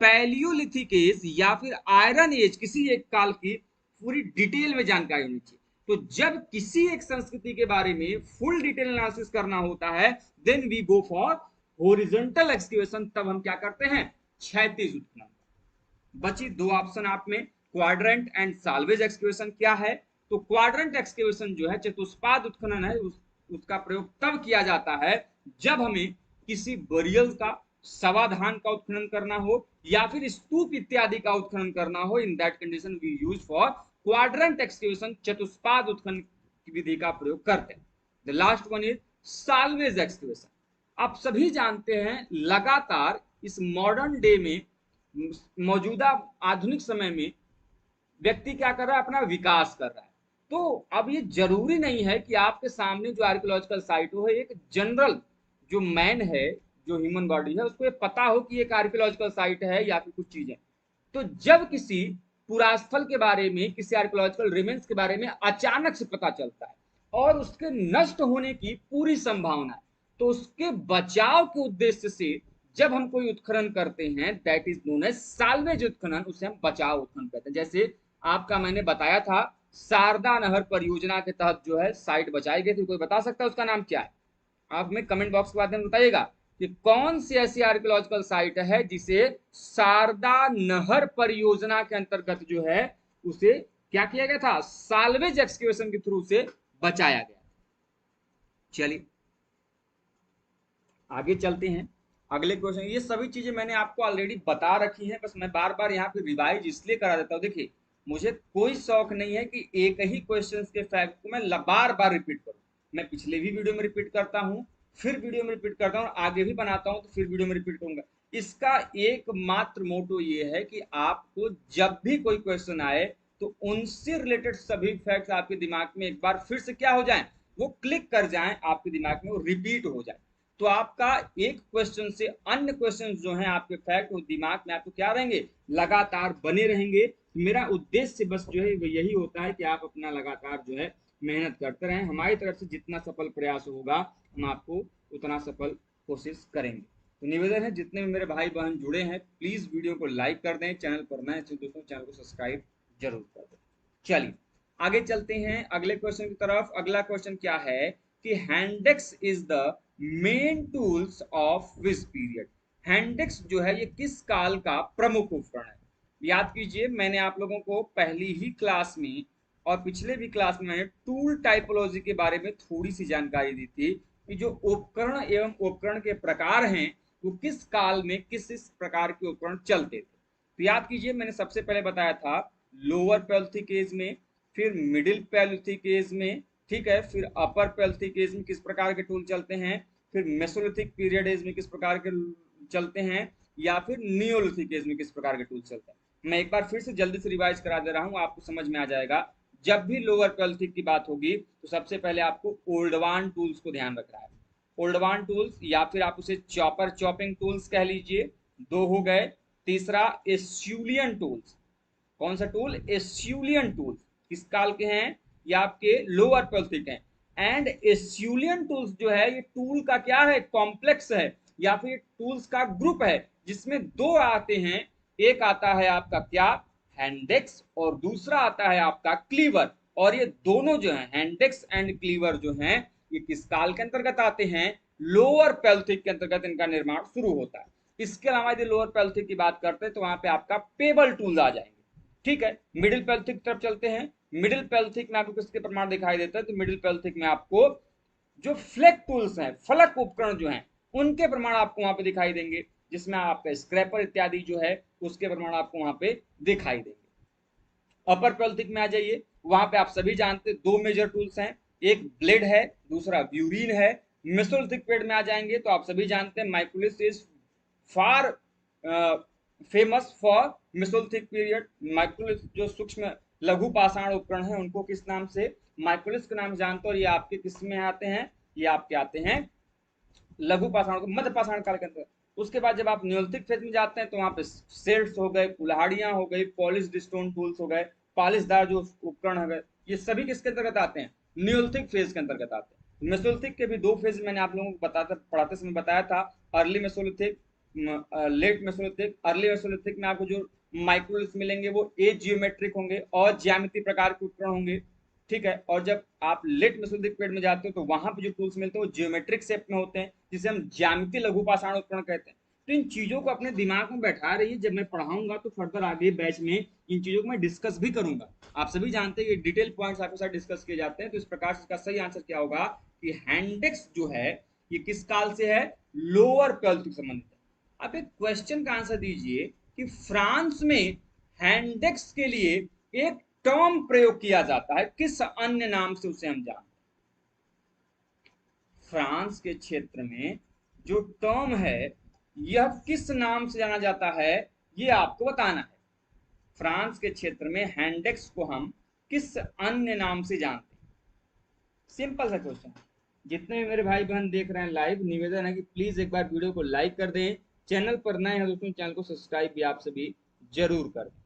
पैलियोलिथिक एज या फिर आयरन एज, किसी एक काल की पूरी डिटेल में जानकारी होनी चाहिए। तो जब किसी एक संस्कृति के बारे में फुल डिटेल एनालिसिस करना होता है, then we go for horizontal excavation. तब हम क्या करते हैं? क्षैतिज उत्खनन। बची दो ऑप्शन आप में, क्वाड्रेंट एंड साल्वेज एक्सकेवेशन। क्या है? तो क्वाड्रेंट एक्सकेवेशन जो है चतुष्पाद उत्खनन है, उसका प्रयोग तब किया जाता है जब हमें किसी बरियल का, समाधान का उत्खनन करना हो या फिर स्तूप इत्यादि का उत्खनन करना हो। In that condition we use for quadrant excavation, चतुष्पाद उत्खनन की विधि का प्रयोग करते हैं। The last one is salvage excavation. आप सभी जानते हैं लगातार इस मॉडर्न डे में, मौजूदा आधुनिक समय में व्यक्ति क्या कर रहा है? अपना विकास कर रहा है। तो अब ये जरूरी नहीं है कि आपके सामने जो आर्कियोलॉजिकल साइट हो एक जनरल जो मैन है, जो ह्यूमन बॉडी है, उसको ये पता हो कि एक आर्कियोलॉजिकल साइट है या फिर कुछ चीजें। तो जब किसी पुरास्थल के बारे में, किसी आर्कियोलॉजिकल रिमेन्स के बारे में अचानक से पता चलता है और उसके नष्ट होने की पूरी संभावना है, तो उसके बचाव के उद्देश्य से जब हम कोई उत्खनन करते हैं, that is known as salvage उत्खनन, उसे हम बचाव उत्खनन कहते हैं। जैसे आपका मैंने बताया था, शारदा नहर परियोजना के तहत जो है साइट बचाई गई थी। कोई बता सकता है उसका नाम क्या है? आप हमें कमेंट बॉक्स के माध्यम बताइएगा कि कौन सी ऐसी आर्कियोलॉजिकल साइट है जिसे शारदा नहर परियोजना के अंतर्गत जो है उसे क्या किया गया था, साल्वेज एक्सकेवेशन के थ्रू से बचाया गया। चलिए आगे चलते हैं अगले क्वेश्चन। ये सभी चीजें मैंने आपको ऑलरेडी बता रखी हैं, बस मैं बार बार यहाँ पे रिवाइज इसलिए करा देता हूँ। देखिए मुझे कोई शौक नहीं है कि एक ही क्वेश्चन के फैक्ट को मैं बार बार रिपीट करूँ। मैं पिछले भी वीडियो में रिपीट करता हूँ, फिर वीडियो में रिपीट करता हूँ, आगे भी बनाता हूँ तो फिर वीडियो में रिपीट करूंगा। इसका एकमात्र मोटो ये है कि आपको जब भी कोई क्वेश्चन आए तो उनसे रिलेटेड सभी फैक्ट्स आपके दिमाग में एक बार फिर से क्या हो जाएं, वो क्लिक कर जाएं आपके दिमाग में, वो रिपीट हो जाए। तो आपका एक क्वेश्चन से अन्य क्वेश्चन जो हैं आपके फैक्ट वो दिमाग में आपको क्या रहेंगे, लगातार बने रहेंगे। मेरा उद्देश्य बस जो है यही होता है कि आप अपना लगातार जो है मेहनत करते रहें। हमारी तरफ से जितना सफल प्रयास होगा हम आपको उतना सफल कोशिश करेंगे। तो निवेदन है जितने भी मेरे भाई बहन जुड़े हैं प्लीज वीडियो को लाइक कर दें, चैनल पर नए हैं दोस्तों चैनल को सब्सक्राइब जरूर कर दें। चलिए आगे चलते हैं अगले क्वेश्चन की तरफ। अगला क्वेश्चन क्या है कि hand axe is the main tools of which period. Hand axe जो है ये किस काल का प्रमुख उपकरण है? याद कीजिए मैंने आप लोगों को पहली ही क्लास में और पिछले भी क्लास में मैंने टूल टाइपोलॉजी के बारे में थोड़ी सी जानकारी दी थी कि जो उपकरण एवं उपकरण के प्रकार हैं वो किस काल में किस इस प्रकार के उपकरण चलते थे। तो याद कीजिए मैंने सबसे पहले बताया था लोअर पैलियोलिथिक एज में, फिर मिडिल पैलियोलिथिक एज में, ठीक है, फिर अपर पैलियोलिथिक एज में किस प्रकार के टूल चलते हैं, फिर मेसोलिथिक पीरियड एज में किस प्रकार के चलते हैं, या फिर नियोलिथिक एज में किस प्रकार के टूल चलते हैं। मैं एक बार फिर से जल्दी से रिवाइज करा दे रहा हूं, आपको समझ में आ जाएगा। जब भी लोअर पैलियोलिथिक की बात होगी तो सबसे पहले आपको ओल्डवान टूल्स को ध्यान रखना है। ओल्डवान टूल्स या फिर आप उसे चॉपर चॉपिंग टूल्स कह लीजिए, दो हो गए। तीसरा एस्यूलियन टूल्स। कौन सा टूल? एस्यूलियन टूल्स। किस काल के हैं? ये आपके लोअर पैलियोलिथिक हैं। एंड एस्यूलियन टूल्स जो है ये टूल का क्या है, कॉम्प्लेक्स है या फिर टूल्स का ग्रुप है जिसमें दो आते हैं। एक आता है आपका क्या, हैंडेक्स, और दूसरा आता है आपका क्लीवर। और ये दोनों जो है हैंडेक्स एंड क्लीवर जो हैं ये किस काल के अंतर्गत आते हैं? लोअर पैलियोलिथिक के अंतर्गत इनका निर्माण शुरू होता है। इसके अलावा यदि लोअर पैलियोलिथिक की बात करते हैं तो वहां पे आपका पेबल टूल आ जाएंगे। ठीक है, मिडिल पैलियोलिथिक की तरफ चलते हैं। मिडिल पैलियोलिथिक में आपको किसके प्रमाण दिखाई देता है? तो मिडिल पैलियोलिथिक में आपको जो फ्लैग टूल्स हैं, फलक उपकरण जो हैं, उनके प्रमाण आपको वहां पे दिखाई देंगे, जिसमें आपका स्क्रैपर इत्यादि जो है उसके प्रमाण आपको वहां पे दिखाई देंगे। अपर पैलियोलिथिक में आ जाइए, वहां पे आप सभी जानते हैं दो मेजर टूल्स हैं, एक ब्लेड है, दूसरा ब्यूरीन है। मेसोलिथिक पीरियड में आ जाएंगे तो आप सभी जानते हैं microlith is far famous for Mesolithic period. Microlith जो सूक्ष्म लघु पाषाण उपकरण है उनको किस नाम से, माइक्रोलिथ के नाम से जानते हो। और ये आपके किस में आते हैं? ये आपके आते हैं लघु पाषाण को मध्य पाषाण काल के अंदर। उसके बाद जब आप न्योलिथिक फेज में जाते हैं तो वहां पे सेल्ट्स हो गए, कुल्हाड़ियां हो गई, पॉलिश्ड स्टोन टूल्स हो गए, पालिशदार जो उपकरण हो गए, ये सभी किसके अंतर्गत आते हैं? न्योलिथिक फेज के अंतर्गत आते हैं। मेसोलिथिक के भी दो फेज मैंने आप लोगों को पढ़ाते समय बताया था, early mesolithic, late mesolithic. Early mesolithic में आपको जो माइक्रोलिथ मिलेंगे वो ए जियोमेट्रिक होंगे और ज्यामिति प्रकार के उपकरण होंगे, ठीक है। और जब आप लेट मेसोलिथिक पीरियड में जाते हो तो वहां पे जो टूल्स मिलते हैं वो जियोमेट्रिक शेप में होते हैं, जिसे हम ज्यामितीय लघु पाषाण उपकरण कहते हैं। तो इन चीजों को अपने दिमाग में बैठा रही है, जब मैं पढ़ाऊंगा तो फर्दर आगे बैच में इन चीजों को मैं डिस्कस भी करूंगा। आप सभी जानते हैं कि डिटेल पॉइंट्स आपके साथ डिस्कस किए जाते हैं। तो इस प्रकार से इसका सही आंसर क्या होगा कि हैंडेक्स जो है ये किस काल से है? लोअर पैलियोलिथिक संबंधित है। आप एक क्वेश्चन का आंसर दीजिए कि फ्रांस में हैंडेक्स के लिए एक टर्म प्रयोग किया जाता है, किस अन्य नाम से उसे हम जानते हैं? फ्रांस के क्षेत्र में जो टर्म है यह किस नाम से जाना जाता है, ये आपको बताना है। फ्रांस के क्षेत्र में हैंडेक्स को हम किस अन्य नाम से जानते हैं? सिंपल सा क्वेश्चन। जितने भी मेरे भाई बहन देख रहे हैं लाइव, निवेदन है कि प्लीज एक बार वीडियो को लाइक कर दें। चैनल पर नए हैं दोस्तों, चैनल को सब्सक्राइब भी आप सभी जरूर कर दें।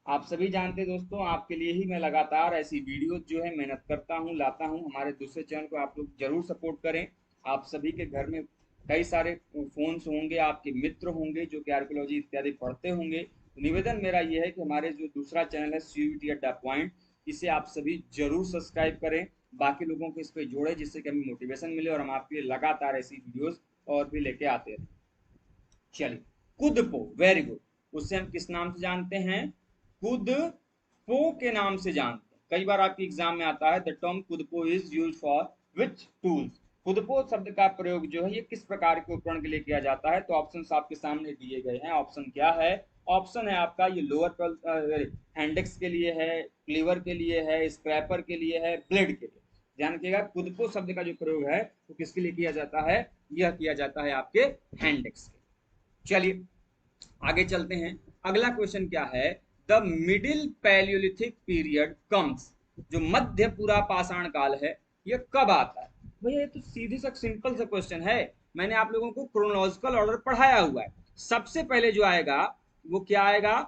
आप सभी जानते हैं दोस्तों, आपके लिए ही मैं लगातार ऐसी वीडियो जो है मेहनत करता हूँ, लाता हूँ। हमारे दूसरे चैनल को आप लोग जरूर सपोर्ट करें। आप सभी के घर में कई सारे फोन्स होंगे, आपके मित्र होंगे जो कि आर्कियोलॉजी इत्यादि पढ़ते होंगे। तो निवेदन मेरा ये है कि हमारे जो दूसरा चैनल है CUET अड्डा पॉइंट, इसे आप सभी जरूर सब्सक्राइब करें, बाकी लोगों को इस पर जोड़े, जिससे कि हमें मोटिवेशन मिले और हम आपके लिए लगातार ऐसी वीडियोस और भी लेके आते रहें। चलिए, कुदपो, वेरी गुड। उससे हम किस नाम से जानते हैं? कुदपो के नाम से जानते हैं। कई बार आपके एग्जाम में आता है द टर्म कुदपो is use for which tools. कुदपो शब्द का प्रयोग जो है ये किस प्रकार के उपकरण के लिए किया जाता है? तो ऑप्शन आपके सामने दिए गए हैं। ऑप्शन क्या है? ऑप्शन है आपका ये लोअर हैंडेक्स के लिए है, क्लीवर के लिए है, स्क्रैपर के लिए है, ब्लेड के लिए। ध्यान रखिएगा, कुदपो शब्द का जो प्रयोग है वो किसके लिए किया जाता है? यह किया जाता है आपके हैंडेक्स के। चलिए आगे चलते हैं। अगला क्वेश्चन क्या है? The middle Palaeolithic period comes. जो मध्य पूरा पाषाण काल है यह कब आता है? भैया ये तो सीधी सा सिंपल सा क्वेश्चन है। मैंने आप लोगों को क्रोनोलॉजिकल ऑर्डर पढ़ाया हुआ है। सबसे पहले जो आएगा वो क्या आएगा?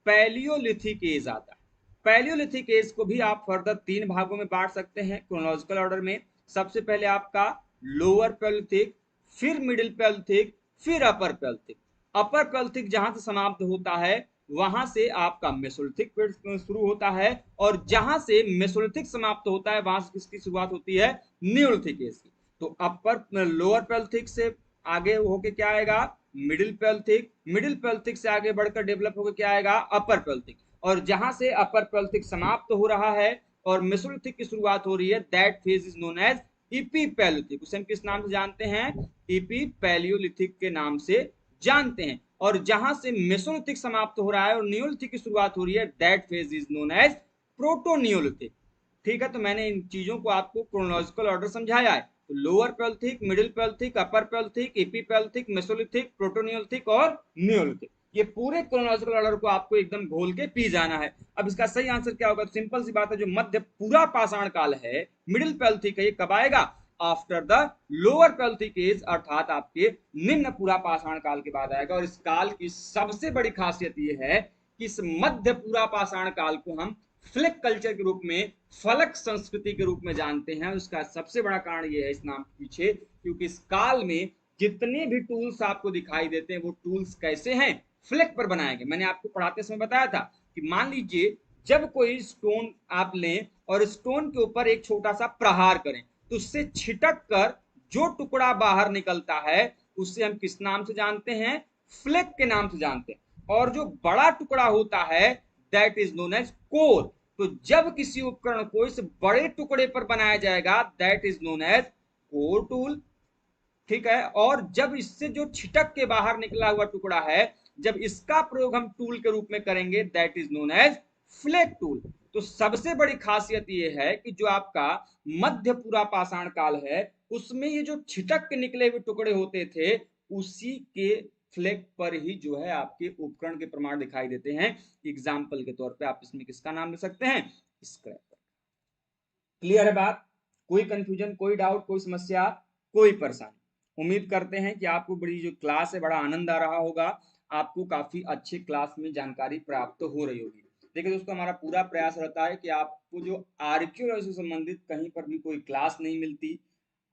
पैलियोलिथिक एज आता है। पैलियोलिथिक एज को भी आप फर्दर 3 भागों में बांट सकते हैं क्रोनोलॉजिकल ऑर्डर में। सबसे पहले आपका लोअर पैलियोलिथिक, फिर मिडिल पैलियोलिथिक, फिर अपर पैलियोलिथिक। अपर पैलियोलिथिक जहां से समाप्त होता है वहां से आपका मेसोलिथिक शुरू होता है, और जहां से मेसोलिथिक समाप्त होता है वहां से किसकी शुरुआत होती है? न्यूलिथिक एज की। तो अपर लोअर पैलियोलिथिक से आगे होके क्या आएगा? Middle Palaeolithic. मिडिल पैलियोलिथिक से आगे बढ़कर डेवलप होकर क्या आएगा? अपर पैलियोलिथिक। और जहां से अपर पैलियोलिथिक समाप्त हो रहा है और मेसोलिथिक की शुरुआत हो रही है, that phase is known as epi palaeolithic. उसे हम किस नाम से जानते हैं? इपी पैलियोलिथिक के नाम से जानते हैं। और जहां से मेसोलिथिक समाप्त हो रहा है और नियोलिथिक की शुरुआत हो रही है, that phase is known as protoneolithic. ठीक है, तो मैंने इन चीजों को आपको क्रोनोलॉजिकल ऑर्डर समझाया है। तो lower palaeolithic, middle palaeolithic, upper palaeolithic, epipalaeolithic, mesolithic, protoneolithic और नियोलिथिक। ये पूरे क्रोनोलॉजिकल ऑर्डर को आपको एकदम घोल के पी जाना है। अब इसका सही आंसर क्या होगा? तो सिंपल सी बात है, जो मध्य पूरा पाषाण काल है, मिडिल पैलियोलिथिक है, ये कब आएगा? After the lower palaeolithic age, अर्थात आपके निम्न पूरा पाषाण काल के बाद आएगा। और इस काल की सबसे बड़ी खासियत यह है कि इस मध्य पूरा पाषाण काल को हम फ्लिक कल्चर के रूप में, फलक संस्कृति के रूप में जानते हैं। उसका सबसे बड़ा कारण यह है इस नाम के पीछे, क्योंकि इस काल में जितने भी टूल्स आपको दिखाई देते हैं वो टूल्स कैसे हैं? फ्लिक पर बनाए गए। मैंने आपको पढ़ाते समय बताया था कि मान लीजिए जब कोई स्टोन आप लें और स्टोन के ऊपर एक छोटा सा प्रहार करें, तो उससे छिटक कर जो टुकड़ा बाहर निकलता है उससे हम किस नाम से जानते हैं? फ्लेक के नाम से जानते हैं। और जो बड़ा टुकड़ा होता है that is known as core. तो जब किसी उपकरण को इस बड़े टुकड़े पर बनाया जाएगा that is known as core tool. ठीक है, और जब इससे जो छिटक के बाहर निकला हुआ टुकड़ा है, जब इसका प्रयोग हम टूल के रूप में करेंगे that is known as flake tool. तो सबसे बड़ी खासियत यह है कि जो आपका मध्य पूरा पाषाण काल है उसमें ये जो छिटक के निकले हुए टुकड़े होते थे, उसी के फ्लेक पर ही जो है आपके उपकरण के प्रमाण दिखाई देते हैं। एग्जाम्पल के तौर पे आप इसमें किसका नाम ले सकते हैं? स्क्रैपर। क्लियर है बात? कोई कंफ्यूजन, कोई डाउट, कोई समस्या, कोई परेशानी? उम्मीद करते हैं कि आपको बड़ी जो क्लास है बड़ा आनंद आ रहा होगा, आपको काफी अच्छे क्लास में जानकारी प्राप्त हो रही होगी। देखिए दोस्तों, हमारा पूरा प्रयास रहता है कि आपको जो आर्कियोलॉजी से संबंधित कहीं पर भी कोई क्लास नहीं मिलती,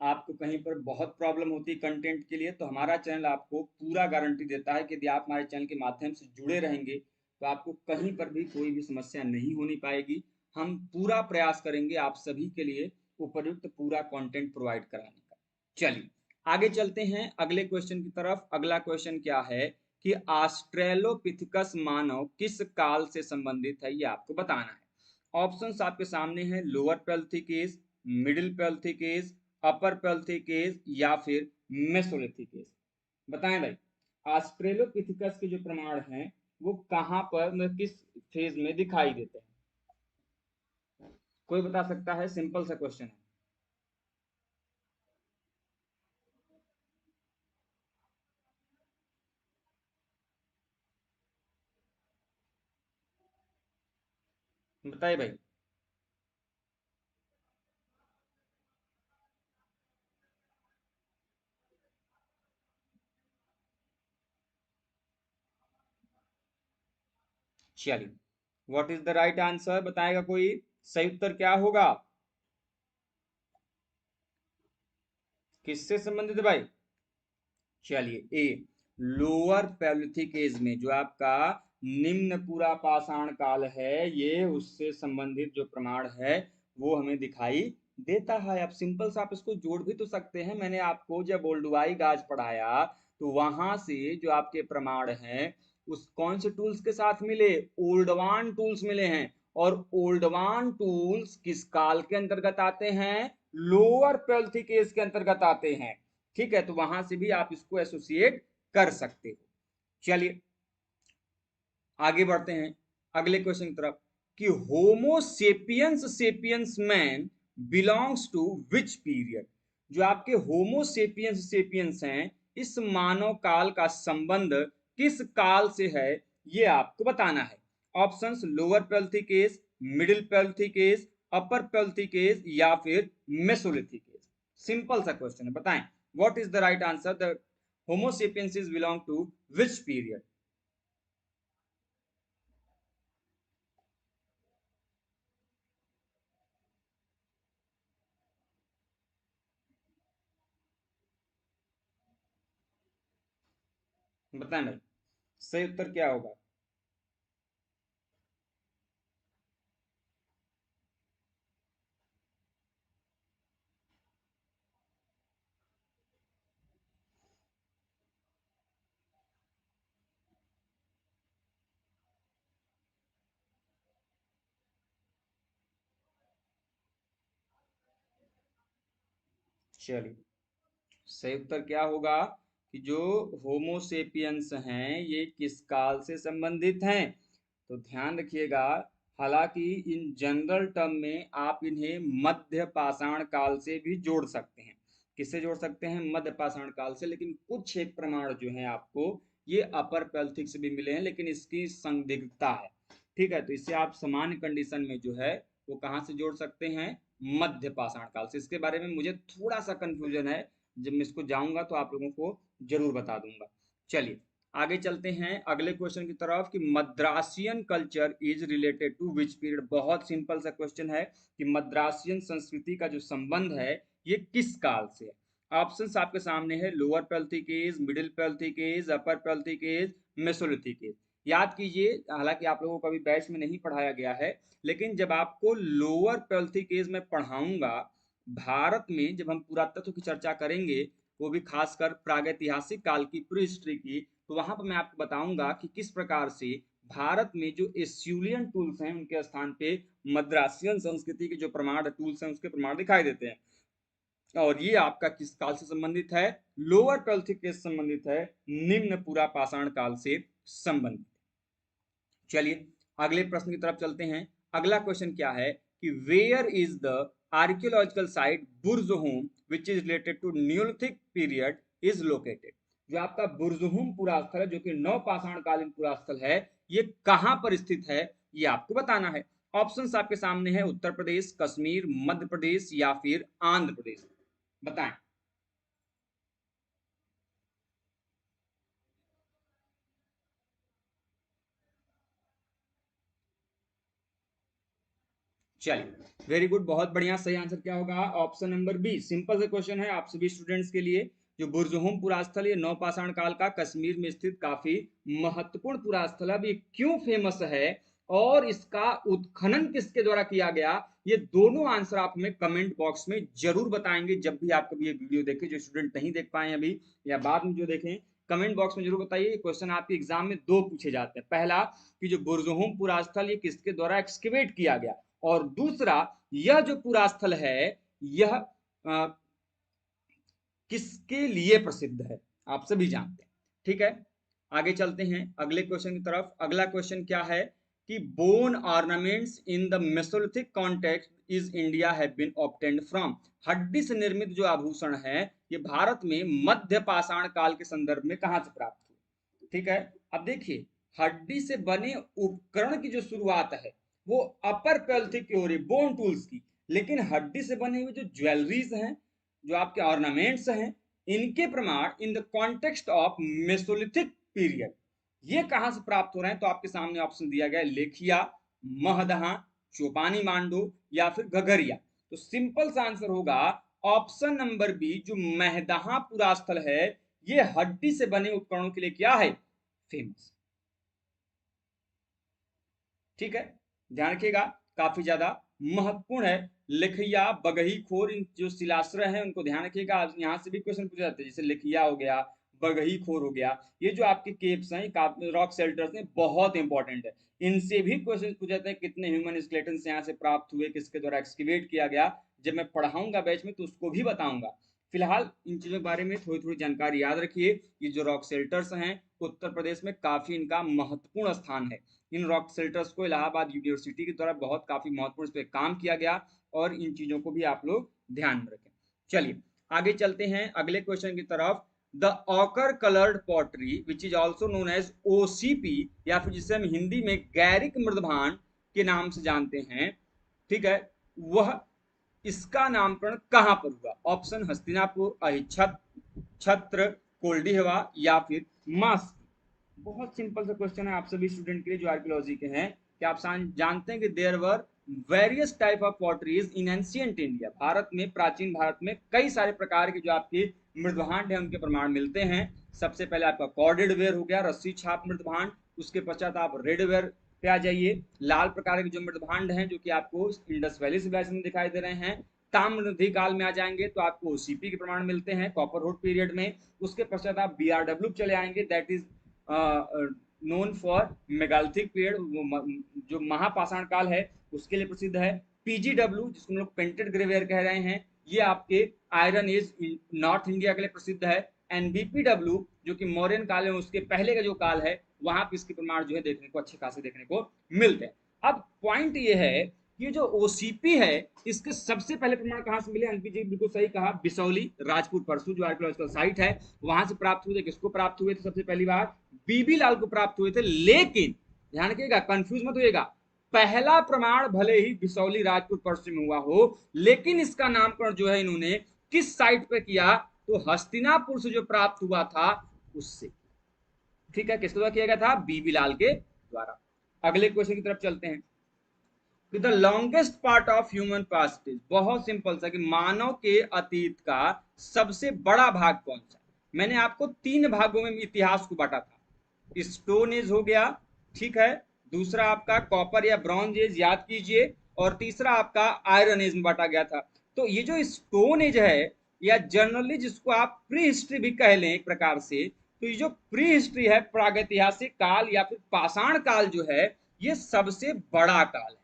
आपको कहीं पर बहुत प्रॉब्लम होती है कंटेंट के लिए, तो हमारा चैनल आपको पूरा गारंटी देता है कि यदि आप हमारे चैनल के माध्यम से जुड़े रहेंगे तो आपको कहीं पर भी कोई भी समस्या नहीं होनी पाएगी। हम पूरा प्रयास करेंगे आप सभी के लिए उपयुक्त पूरा कंटेंट प्रोवाइड कराने का। चलिए आगे चलते हैं अगले क्वेश्चन की तरफ। अगला क्वेश्चन क्या है कि ऑस्ट्रेलोपिथेकस मानव किस काल से संबंधित है, ये आपको बताना है। ऑप्शंस आपके सामने हैं, lower palaeolithic age, middle palaeolithic age, upper palaeolithic age या फिर मेसोलिथिक एज। बताएं भाई, ऑस्ट्रेलोपिथेकस के जो प्रमाण हैं वो कहां पर, मतलब किस फेज में दिखाई देते हैं? कोई बता सकता है? सिंपल सा क्वेश्चन है। बताइए भाई। चलिए, what is the right answer बताएगा कोई? सही उत्तर क्या होगा? किससे संबंधित है भाई? चलिए, ए लोअर पैलियोलिथिक एज में जो आपका निम्न पूरा पाषाण काल है, ये उससे संबंधित जो प्रमाण है वो हमें दिखाई देता है। अब सिंपल सा आप इसको जोड़ भी तो सकते हैं। मैंने आपको जब ओल्डुआई गाज पढ़ाया तो वहां से जो आपके प्रमाण हैं उस कौन से टूल्स के साथ मिले? ओल्डवान टूल्स मिले हैं। और ओल्डवान टूल्स किस काल के अंतर्गत आते हैं? लोअर पैलियोलिथिक एज के अंतर्गत आते हैं। ठीक है, तो वहां से भी आप इसको एसोसिएट कर सकते हो। चलिए आगे बढ़ते हैं अगले क्वेश्चन की तरफ कि homo sapiens sapiens man belongs to which period? जो आपके होमोसेपियंस सेपियंस हैं, इस मानव काल का संबंध किस काल से है, ये आपको बताना है। Options lower palaeolithic age, middle palaeolithic age, upper palaeolithic age या फिर मेसोलिथिक एज। सिंपल सा क्वेश्चन है, बताएं what is the right answer? The homo sapiens belong to which period? बताएं भाई, सही उत्तर क्या होगा? चलिए, सही उत्तर क्या होगा कि जो होमोसेपियंस हैं ये किस काल से संबंधित हैं? तो ध्यान रखिएगा, हालांकि इन जनरल टर्म में आप इन्हें मध्य पाषाण काल से भी जोड़ सकते हैं। किससे जोड़ सकते हैं? मध्य पाषाण काल से। लेकिन कुछ एक प्रमाण जो है आपको ये अपर पैलियोलिथिक से भी मिले हैं, लेकिन इसकी संदिग्धता है। ठीक है, तो इसे आप सामान्य कंडीशन में जो है वो कहाँ से जोड़ सकते हैं? मध्य पाषाण काल से। इसके बारे में मुझे थोड़ा सा कंफ्यूजन है, जब मैं इसको जाऊंगा तो आप लोगों को जरूर बता दूंगा। चलिए आगे चलते हैं अगले क्वेश्चन की तरफ कि Madrasian culture is related to which period? बहुत सिंपल सा क्वेश्चन है कि मद्रासियन संस्कृति का जो संबंध है ये किस काल से है? ऑप्शंस आपके सामने है lower palaeolithic age, middle palaeolithic age, upper palaeolithic age, mesolithic age. याद कीजिए, हालांकि आप लोगों को अभी बैच में नहीं पढ़ाया गया है, लेकिन जब आपको लोअर पैलियोलिथिक एज में पढ़ाऊंगा, भारत में जब हम पुरातत्व की चर्चा करेंगे, वो भी खासकर प्रागैतिहासिक काल की, प्री हिस्ट्री की, तो वहां पर मैं आपको बताऊंगा कि किस प्रकार से भारत में जो एस्यूलियन टूल्स हैं उनके स्थान पे मद्रासियन संस्कृति के जो प्रमाण टूल्स हैं उसके प्रमाण दिखाई देते हैं। और ये आपका किस काल से संबंधित है? लोअर पैलियोलिथिक से संबंधित है, निम्न पूरा पाषाण काल से संबंधित। चलिए अगले प्रश्न की तरफ चलते हैं। अगला क्वेश्चन क्या है कि where is the archaeological site Burzahom which is related to neolithic period is located? जो आपका बुर्जहोम पुरास्थल है, जो कि नवपाषाण कालीन पुरास्थल है, ये कहां पर स्थित है, ये आपको बताना है। ऑप्शंस आपके सामने है उत्तर प्रदेश, कश्मीर, मध्य प्रदेश या फिर आंध्र प्रदेश। बताएं। चलिए वेरी गुड, बहुत बढ़िया। सही आंसर क्या होगा? Option number B. सिंपल से क्वेश्चन है आप सभी स्टूडेंट्स के लिए। जो बुर्जहोम पुरास्थल ये नवपाषाण काल का कश्मीर में स्थित काफी महत्वपूर्ण पुरास्थल है। अब ये क्यों फेमस है और इसका उत्खनन किसके द्वारा किया गया, ये दोनों आंसर आप हमें कमेंट बॉक्स में जरूर बताएंगे। जब भी आप कभी ये वीडियो देखें, जो स्टूडेंट नहीं देख पाए अभी या बाद में जो देखें, कमेंट बॉक्स में जरूर बताइए। क्वेश्चन आपके एग्जाम में दो पूछे जाते हैं। पहला कि जो बुर्जहोम पुरास्थल ये किसके द्वारा एक्सकेवेट किया गया, और दूसरा यह जो पूरा स्थल है यह किसके लिए प्रसिद्ध है, आप सभी जानते हैं। ठीक है, आगे चलते हैं अगले क्वेश्चन की तरफ। अगला क्वेश्चन क्या है कि bone ornaments in the mesolithic context is India have been obtained from? हड्डी से निर्मित जो आभूषण है ये भारत में मध्य पाषाण काल के संदर्भ में कहां से प्राप्त हुए? ठीक है, अब देखिए, हड्डी से बने उपकरण की जो शुरुआत है वो अपर पैलियोलिथिक की हो रही, बोन टूल्स की। लेकिन हड्डी से बने हुए जो ज्वेलरीज हैं, जो आपके ऑर्नामेंट्स हैं, इनके प्रमाण in the context of Mesolithic period, ये कहां से प्राप्त हो रहे हैं? तो आपके सामने ऑप्शन दिया गया है, लेखिया, महदहा, चोपानी मांडू या फिर घघरिया। तो सिंपल सा आंसर होगा ऑप्शन नंबर बी, जो महदहा पुरास्थल है, ये हड्डी से बने उपकरणों के लिए क्या है? फेमस। ठीक है, ध्यान रखिएगा, काफी ज्यादा महत्वपूर्ण है। लिखिया, बगही खोर, इन जो शिलाश्रय हैं उनको ध्यान रखिएगा, यहाँ से भी क्वेश्चन पूछे जाते हैं, जैसे लिखिया हो गया, बगही खोर हो गया, ये जो आपके केव्स हैं, रॉक शेल्टर्स हैं, बहुत इंपॉर्टेंट है। इनसे भी क्वेश्चन पूछे जाते हैं, कितने ह्यूमन स्केलेटन यहाँ से प्राप्त हुए, किसके द्वारा एक्सकैवेट किया गया। जब मैं पढ़ाऊंगा बैच में तो उसको भी बताऊंगा। फिलहाल इन चीजों के बारे में थोड़ी थोड़ी जानकारी याद रखिए। ये जो रॉक शेल्टर्स हैं, उत्तर प्रदेश में काफी इनका महत्वपूर्ण स्थान है। इन रॉक शेल्टर्स को इलाहाबाद यूनिवर्सिटी के द्वारा बहुत काफी महत्वपूर्ण पे काम किया गया, और इन चीजों को भी आप लोग ध्यान में रखें। चलिए आगे चलते हैं अगले क्वेश्चन की तरफ। The ochre coloured pottery which is also known as OCP, या फिर जिसे हम हिंदी में गैरिक मृदभांड के नाम से जानते हैं, ठीक है, वह इसका नामकरण कहां पर हुआ? ऑप्शन हस्तिनापुर, छत्र, कोल्डीहवा या फिर मास्क। बहुत सिंपल सा क्वेश्चन है आप सभी स्टूडेंट के लिए जो आर्कियोलॉजी के हैं, कि आप जानते हैं कि there were various type of potteries in ancient India. Bharat में, प्राचीन भारत में कई सारे प्रकार के जो आपके मृदभांड है उनके प्रमाण मिलते हैं। सबसे पहले आपका कॉर्डेड वेयर हो गया, रस्सी छाप मृदभांड। उसके पश्चात आप रेड वेयर पे आ जाइए। लाल प्रकार के जो मृदभांड हैं जो कि आपको इंडस वैली सिविलाइजेशन में दिखाई दे रहे हैं। ताम्रनिधि काल में आ जाएंगे तो आपको ओसीपी के प्रमाण मिलते हैं कॉपरवुड पीरियड में। उसके पश्चात आप बीआरडब्ल्यू चले आएंगे, that is known for megalithic period, जो महापाषाण काल है उसके लिए प्रसिद्ध है। पीजीडब्ल्यू, जिसको हम लोग पेंटेड ग्रेवेयर कह रहे हैं, ये आपके आयरन एज नॉर्थ इंडिया के लिए प्रसिद्ध है। एनबीपीडब्ल्यू, जो कि मौर्यन काल है उसके पहले का जो काल है, वहां पर इसके प्रमाण जो है देखने को अच्छे खासे देखने को मिलते हैं। अब पॉइंट ये है, ये जो ओसीपी है, इसके सबसे पहले प्रमाण कहां से मिले? अंकित जी बिल्कुल सही कहा, बिसौली राजपूत परसू जो आर्कियोलॉजिकल साइट है वहां से प्राप्त हुए थे। किसको प्राप्त हुए थे सबसे पहली बार? बीबी लाल को प्राप्त हुए थे। लेकिन ध्यान रखिएगा, कंफ्यूज मत होइएगा, पहला प्रमाण भले ही बिसौली राजपूत परसू में हुआ हो, लेकिन इसका नामकरण जो है इन्होंने किस साइट पे किया? तो हस्तिनापुर से जो प्राप्त हुआ था उससे। ठीक है, किसके द्वारा किया गया था? बीबी लाल के द्वारा। अगले क्वेश्चन की तरफ चलते हैं। The longest part of human past is, बहुत सिंपल सा, कि मानव के अतीत का सबसे बड़ा भाग कौन सा? मैंने आपको 3 भागों में इतिहास को बांटा था। स्टोन एज हो गया, ठीक है, दूसरा आपका कॉपर या ब्रॉन्ज एज, याद कीजिए, और तीसरा आपका आयरन एज में बांटा गया था। तो ये जो स्टोन एज है, या जनरली जिसको आप प्री हिस्ट्री भी कह लें एक प्रकार से, तो ये जो प्री हिस्ट्री है, प्रागैतिहासिक काल या फिर पाषाण काल जो है, ये सबसे बड़ा काल है।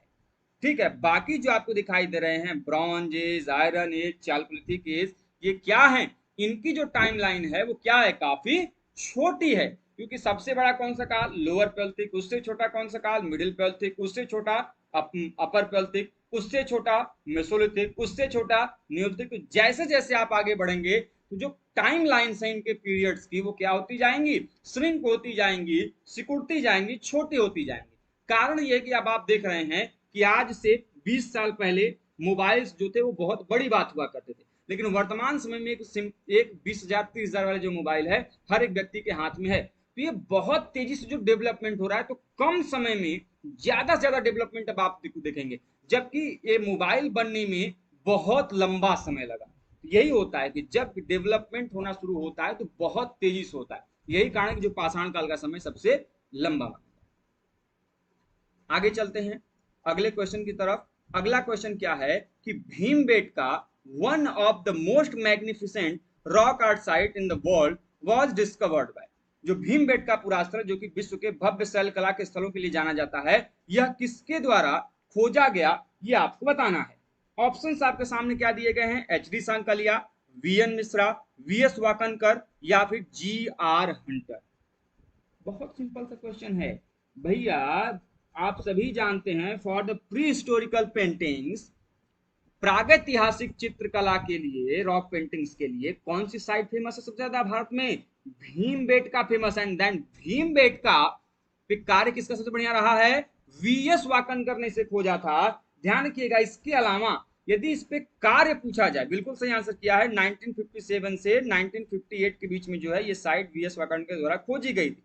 ठीक है, बाकी जो आपको दिखाई दे रहे हैं, bronze age, iron age, chalcolithic age, ये क्या है? इनकी जो टाइमलाइन है वो क्या है? काफी छोटी है। क्योंकि सबसे बड़ा कौन सा काल? Lower Palaeolithic. उससे छोटा कौन सा काल? Middle Palaeolithic. उससे छोटा अपर पैलियोलिथिक। उससे छोटा मेसोलिथिक। उससे छोटा नियोलिथिक। तो जैसे जैसे आप आगे बढ़ेंगे तो जो टाइम लाइन है इनके पीरियड्स की, वो क्या होती जाएंगी? श्रिंक होती जाएंगी, सिकुड़ती जाएंगी, छोटी होती जाएंगी। कारण ये कि अब आप देख रहे हैं कि आज से 20 साल पहले मोबाइल्स जो थे वो बहुत बड़ी बात हुआ करते थे, लेकिन वर्तमान समय में एक 20,000 30,000 वाले जो मोबाइल है हर एक व्यक्ति के हाथ में है। तो ये बहुत तेजी से जो डेवलपमेंट हो रहा है, तो कम समय में ज्यादा से ज्यादा डेवलपमेंट अब आप देखेंगे, जबकि ये मोबाइल बनने में बहुत लंबा समय लगा। यही होता है कि जब डेवलपमेंट होना शुरू होता है तो बहुत तेजी से होता है। यही कारण है कि जो पाषाण काल का समय सबसे लंबा। आगे चलते हैं अगले क्वेश्चन की तरफ। अगला क्वेश्चन क्या है कि Bhimbetka, one of the most magnificent rock art side in the world, was discovered by. जो भीमबेटका पुरास्थल, जो कि विश्व के भव्य शैल कला के स्थलों के लिए जाना जाता है, यह किसके द्वारा खोजा गया, ये आपको बताना है। ऑप्शंस आपके सामने क्या दिए गए हैं? H D Sankalia, V N Mishra, V S Wakankar या फिर जी आर हंटर। बहुत सिंपल सा क्वेश्चन है भैया। आप सभी जानते हैं, for the pre historical paintings, प्रागैतिहासिक चित्रकला के लिए, रॉक पेंटिंग्स के लिए कौन सी साइट फेमस है सबसे ज्यादा भारत में? भीमबेटका फेमस है। एंड देन भीमबेटका पे कार्य किसका सबसे बढ़िया रहा है? वीएस वाकनकर ने इसे खोजा था। ध्यान रखिएगा, इसके अलावा यदि इस पे कार्य पूछा जाए, बिल्कुल सही आंसर किया है, 1957 से 1958 के बीच में जो है ये साइट वीएस वाकनकर द्वारा खोजी गई थी।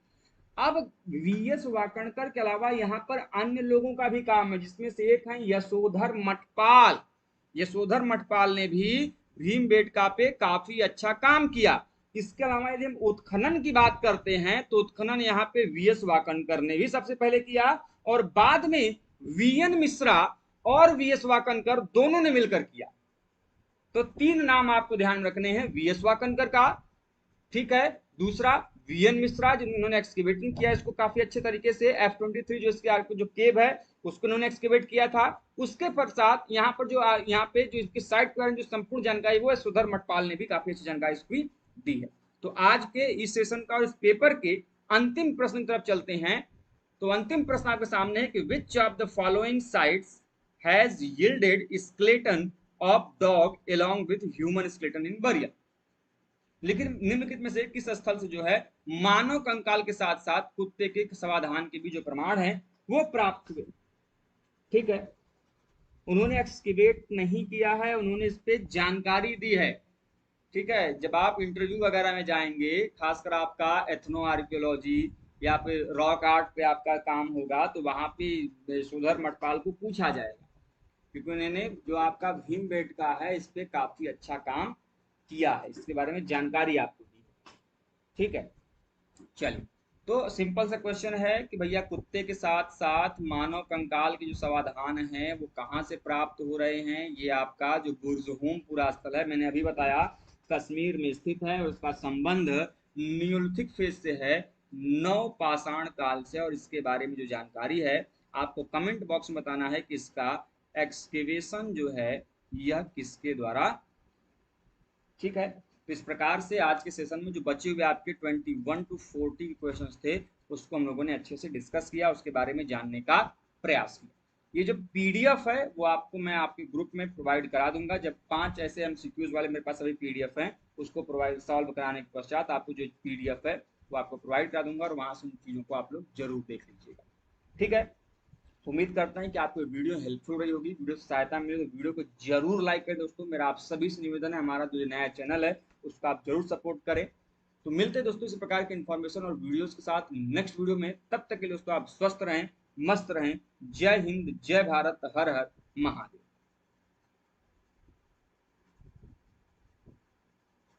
अब वीएस वाकणकर के अलावा यहाँ पर अन्य लोगों का भी काम है, जिसमें से एक है यशोधर मठपाल। यशोधर मठपाल ने भी भीमबेटका पे काफी अच्छा काम किया। इसके अलावा यदि हम उत्खनन की बात करते हैं तो उत्खनन यहाँ पे वीएस वाकणकर ने भी सबसे पहले किया, और बाद में वीएन मिश्रा और वीएस वाकणकर दोनों ने मिलकर किया। तो तीन नाम आपको ध्यान रखने हैं, वीएस वाकणकर का, ठीक है, दूसरा वीएन मिश्रा जिन्होंने एक्सकेवेटिंग किया इसको काफी अच्छे तरीके से, F-23 जो इसके जो केव है उसको उन्होंने एक्सकेवेट किया था। उसके पश्चात यहाँ पर जो यहाँ पे जो इसकी साइट के बारे में जो संपूर्ण जानकारी वो है सुधर मठपाल ने भी काफी अच्छी जानकारी इसकी दी है। तो आज के इस सेशन का और इस पेपर के अंतिम प्रश्न की तरफ चलते हैं। तो अंतिम प्रश्न आपके सामने है कि which of the following sites has yielded skeleton of dog along with human skeleton in burial. लेकिन निम्नलिखित में से किस स्थल से जो है मानव कंकाल के साथ साथ कुत्ते के समाधान के भी जो प्रमाण है वो प्राप्त हुए। ठीक है, उन्होंने एक्सकेवेट नहीं किया है, उन्होंने इस पे जानकारी दी है। ठीक है, जब आप इंटरव्यू वगैरह में जाएंगे, खासकर आपका एथनो आर्कियोलॉजी या फिर रॉक आर्ट पे आपका काम होगा, तो वहां पे सुधर मठपाल को पूछा जाएगा, क्योंकि उन्होंने जो आपका भीमबेटका है इस पे काफी अच्छा काम किया है, इसके बारे में जानकारी आपको दी है। ठीक है, चलिए, तो सिंपल सा क्वेश्चन है कि भैया कुत्ते के साथ साथ मानव कंकाल के जो समाधान हैं वो कहाँ से प्राप्त हो रहे हैं। ये आपका जो बुर्ज़होम पुरा स्थल है, मैंने अभी बताया कश्मीर में स्थित है, और उसका संबंध नियोलिथिक फेज से है, नव पाषाण काल से। और इसके बारे में जो जानकारी है आपको कमेंट बॉक्स में बताना है कि इसका एक्सकेवेशन जो है यह किसके द्वारा। ठीक है, तो इस प्रकार से आज के सेशन में जो बचे हुए आपके 21 to 40 क्वेश्चंस थे उसको हम लोगों ने अच्छे से डिस्कस किया, उसके बारे में जानने का प्रयास किया। ये जो पीडीएफ है वो आपको मैं आपके ग्रुप में प्रोवाइड करा दूंगा। जब 5 ऐसे एमसीक्यूज वाले मेरे पास अभी पीडीएफ हैं, उसको प्रोवाइड सॉल्व कराने के पश्चात आपको जो पीडीएफ है वो आपको प्रोवाइड करा दूंगा, और वहां से उन चीज़ों को आप लोग जरूर देख लीजिएगा। ठीक है, उम्मीद करता हूं कि आपको वीडियो हेल्पफुल रही होगी। वीडियो से सहायता मिले तो वीडियो को जरूर लाइक करें दोस्तों। मेरा आप सभी से निवेदन है, हमारा जो नया चैनल है उसको आप जरूर सपोर्ट करें। तो मिलते हैं दोस्तों इस प्रकार के इन्फॉर्मेशन और वीडियोस के साथ नेक्स्ट वीडियो में। तब तक के लिए दोस्तों आप स्वस्थ रहें, मस्त रहें। जय हिंद, जय भारत, हर हर महादेव।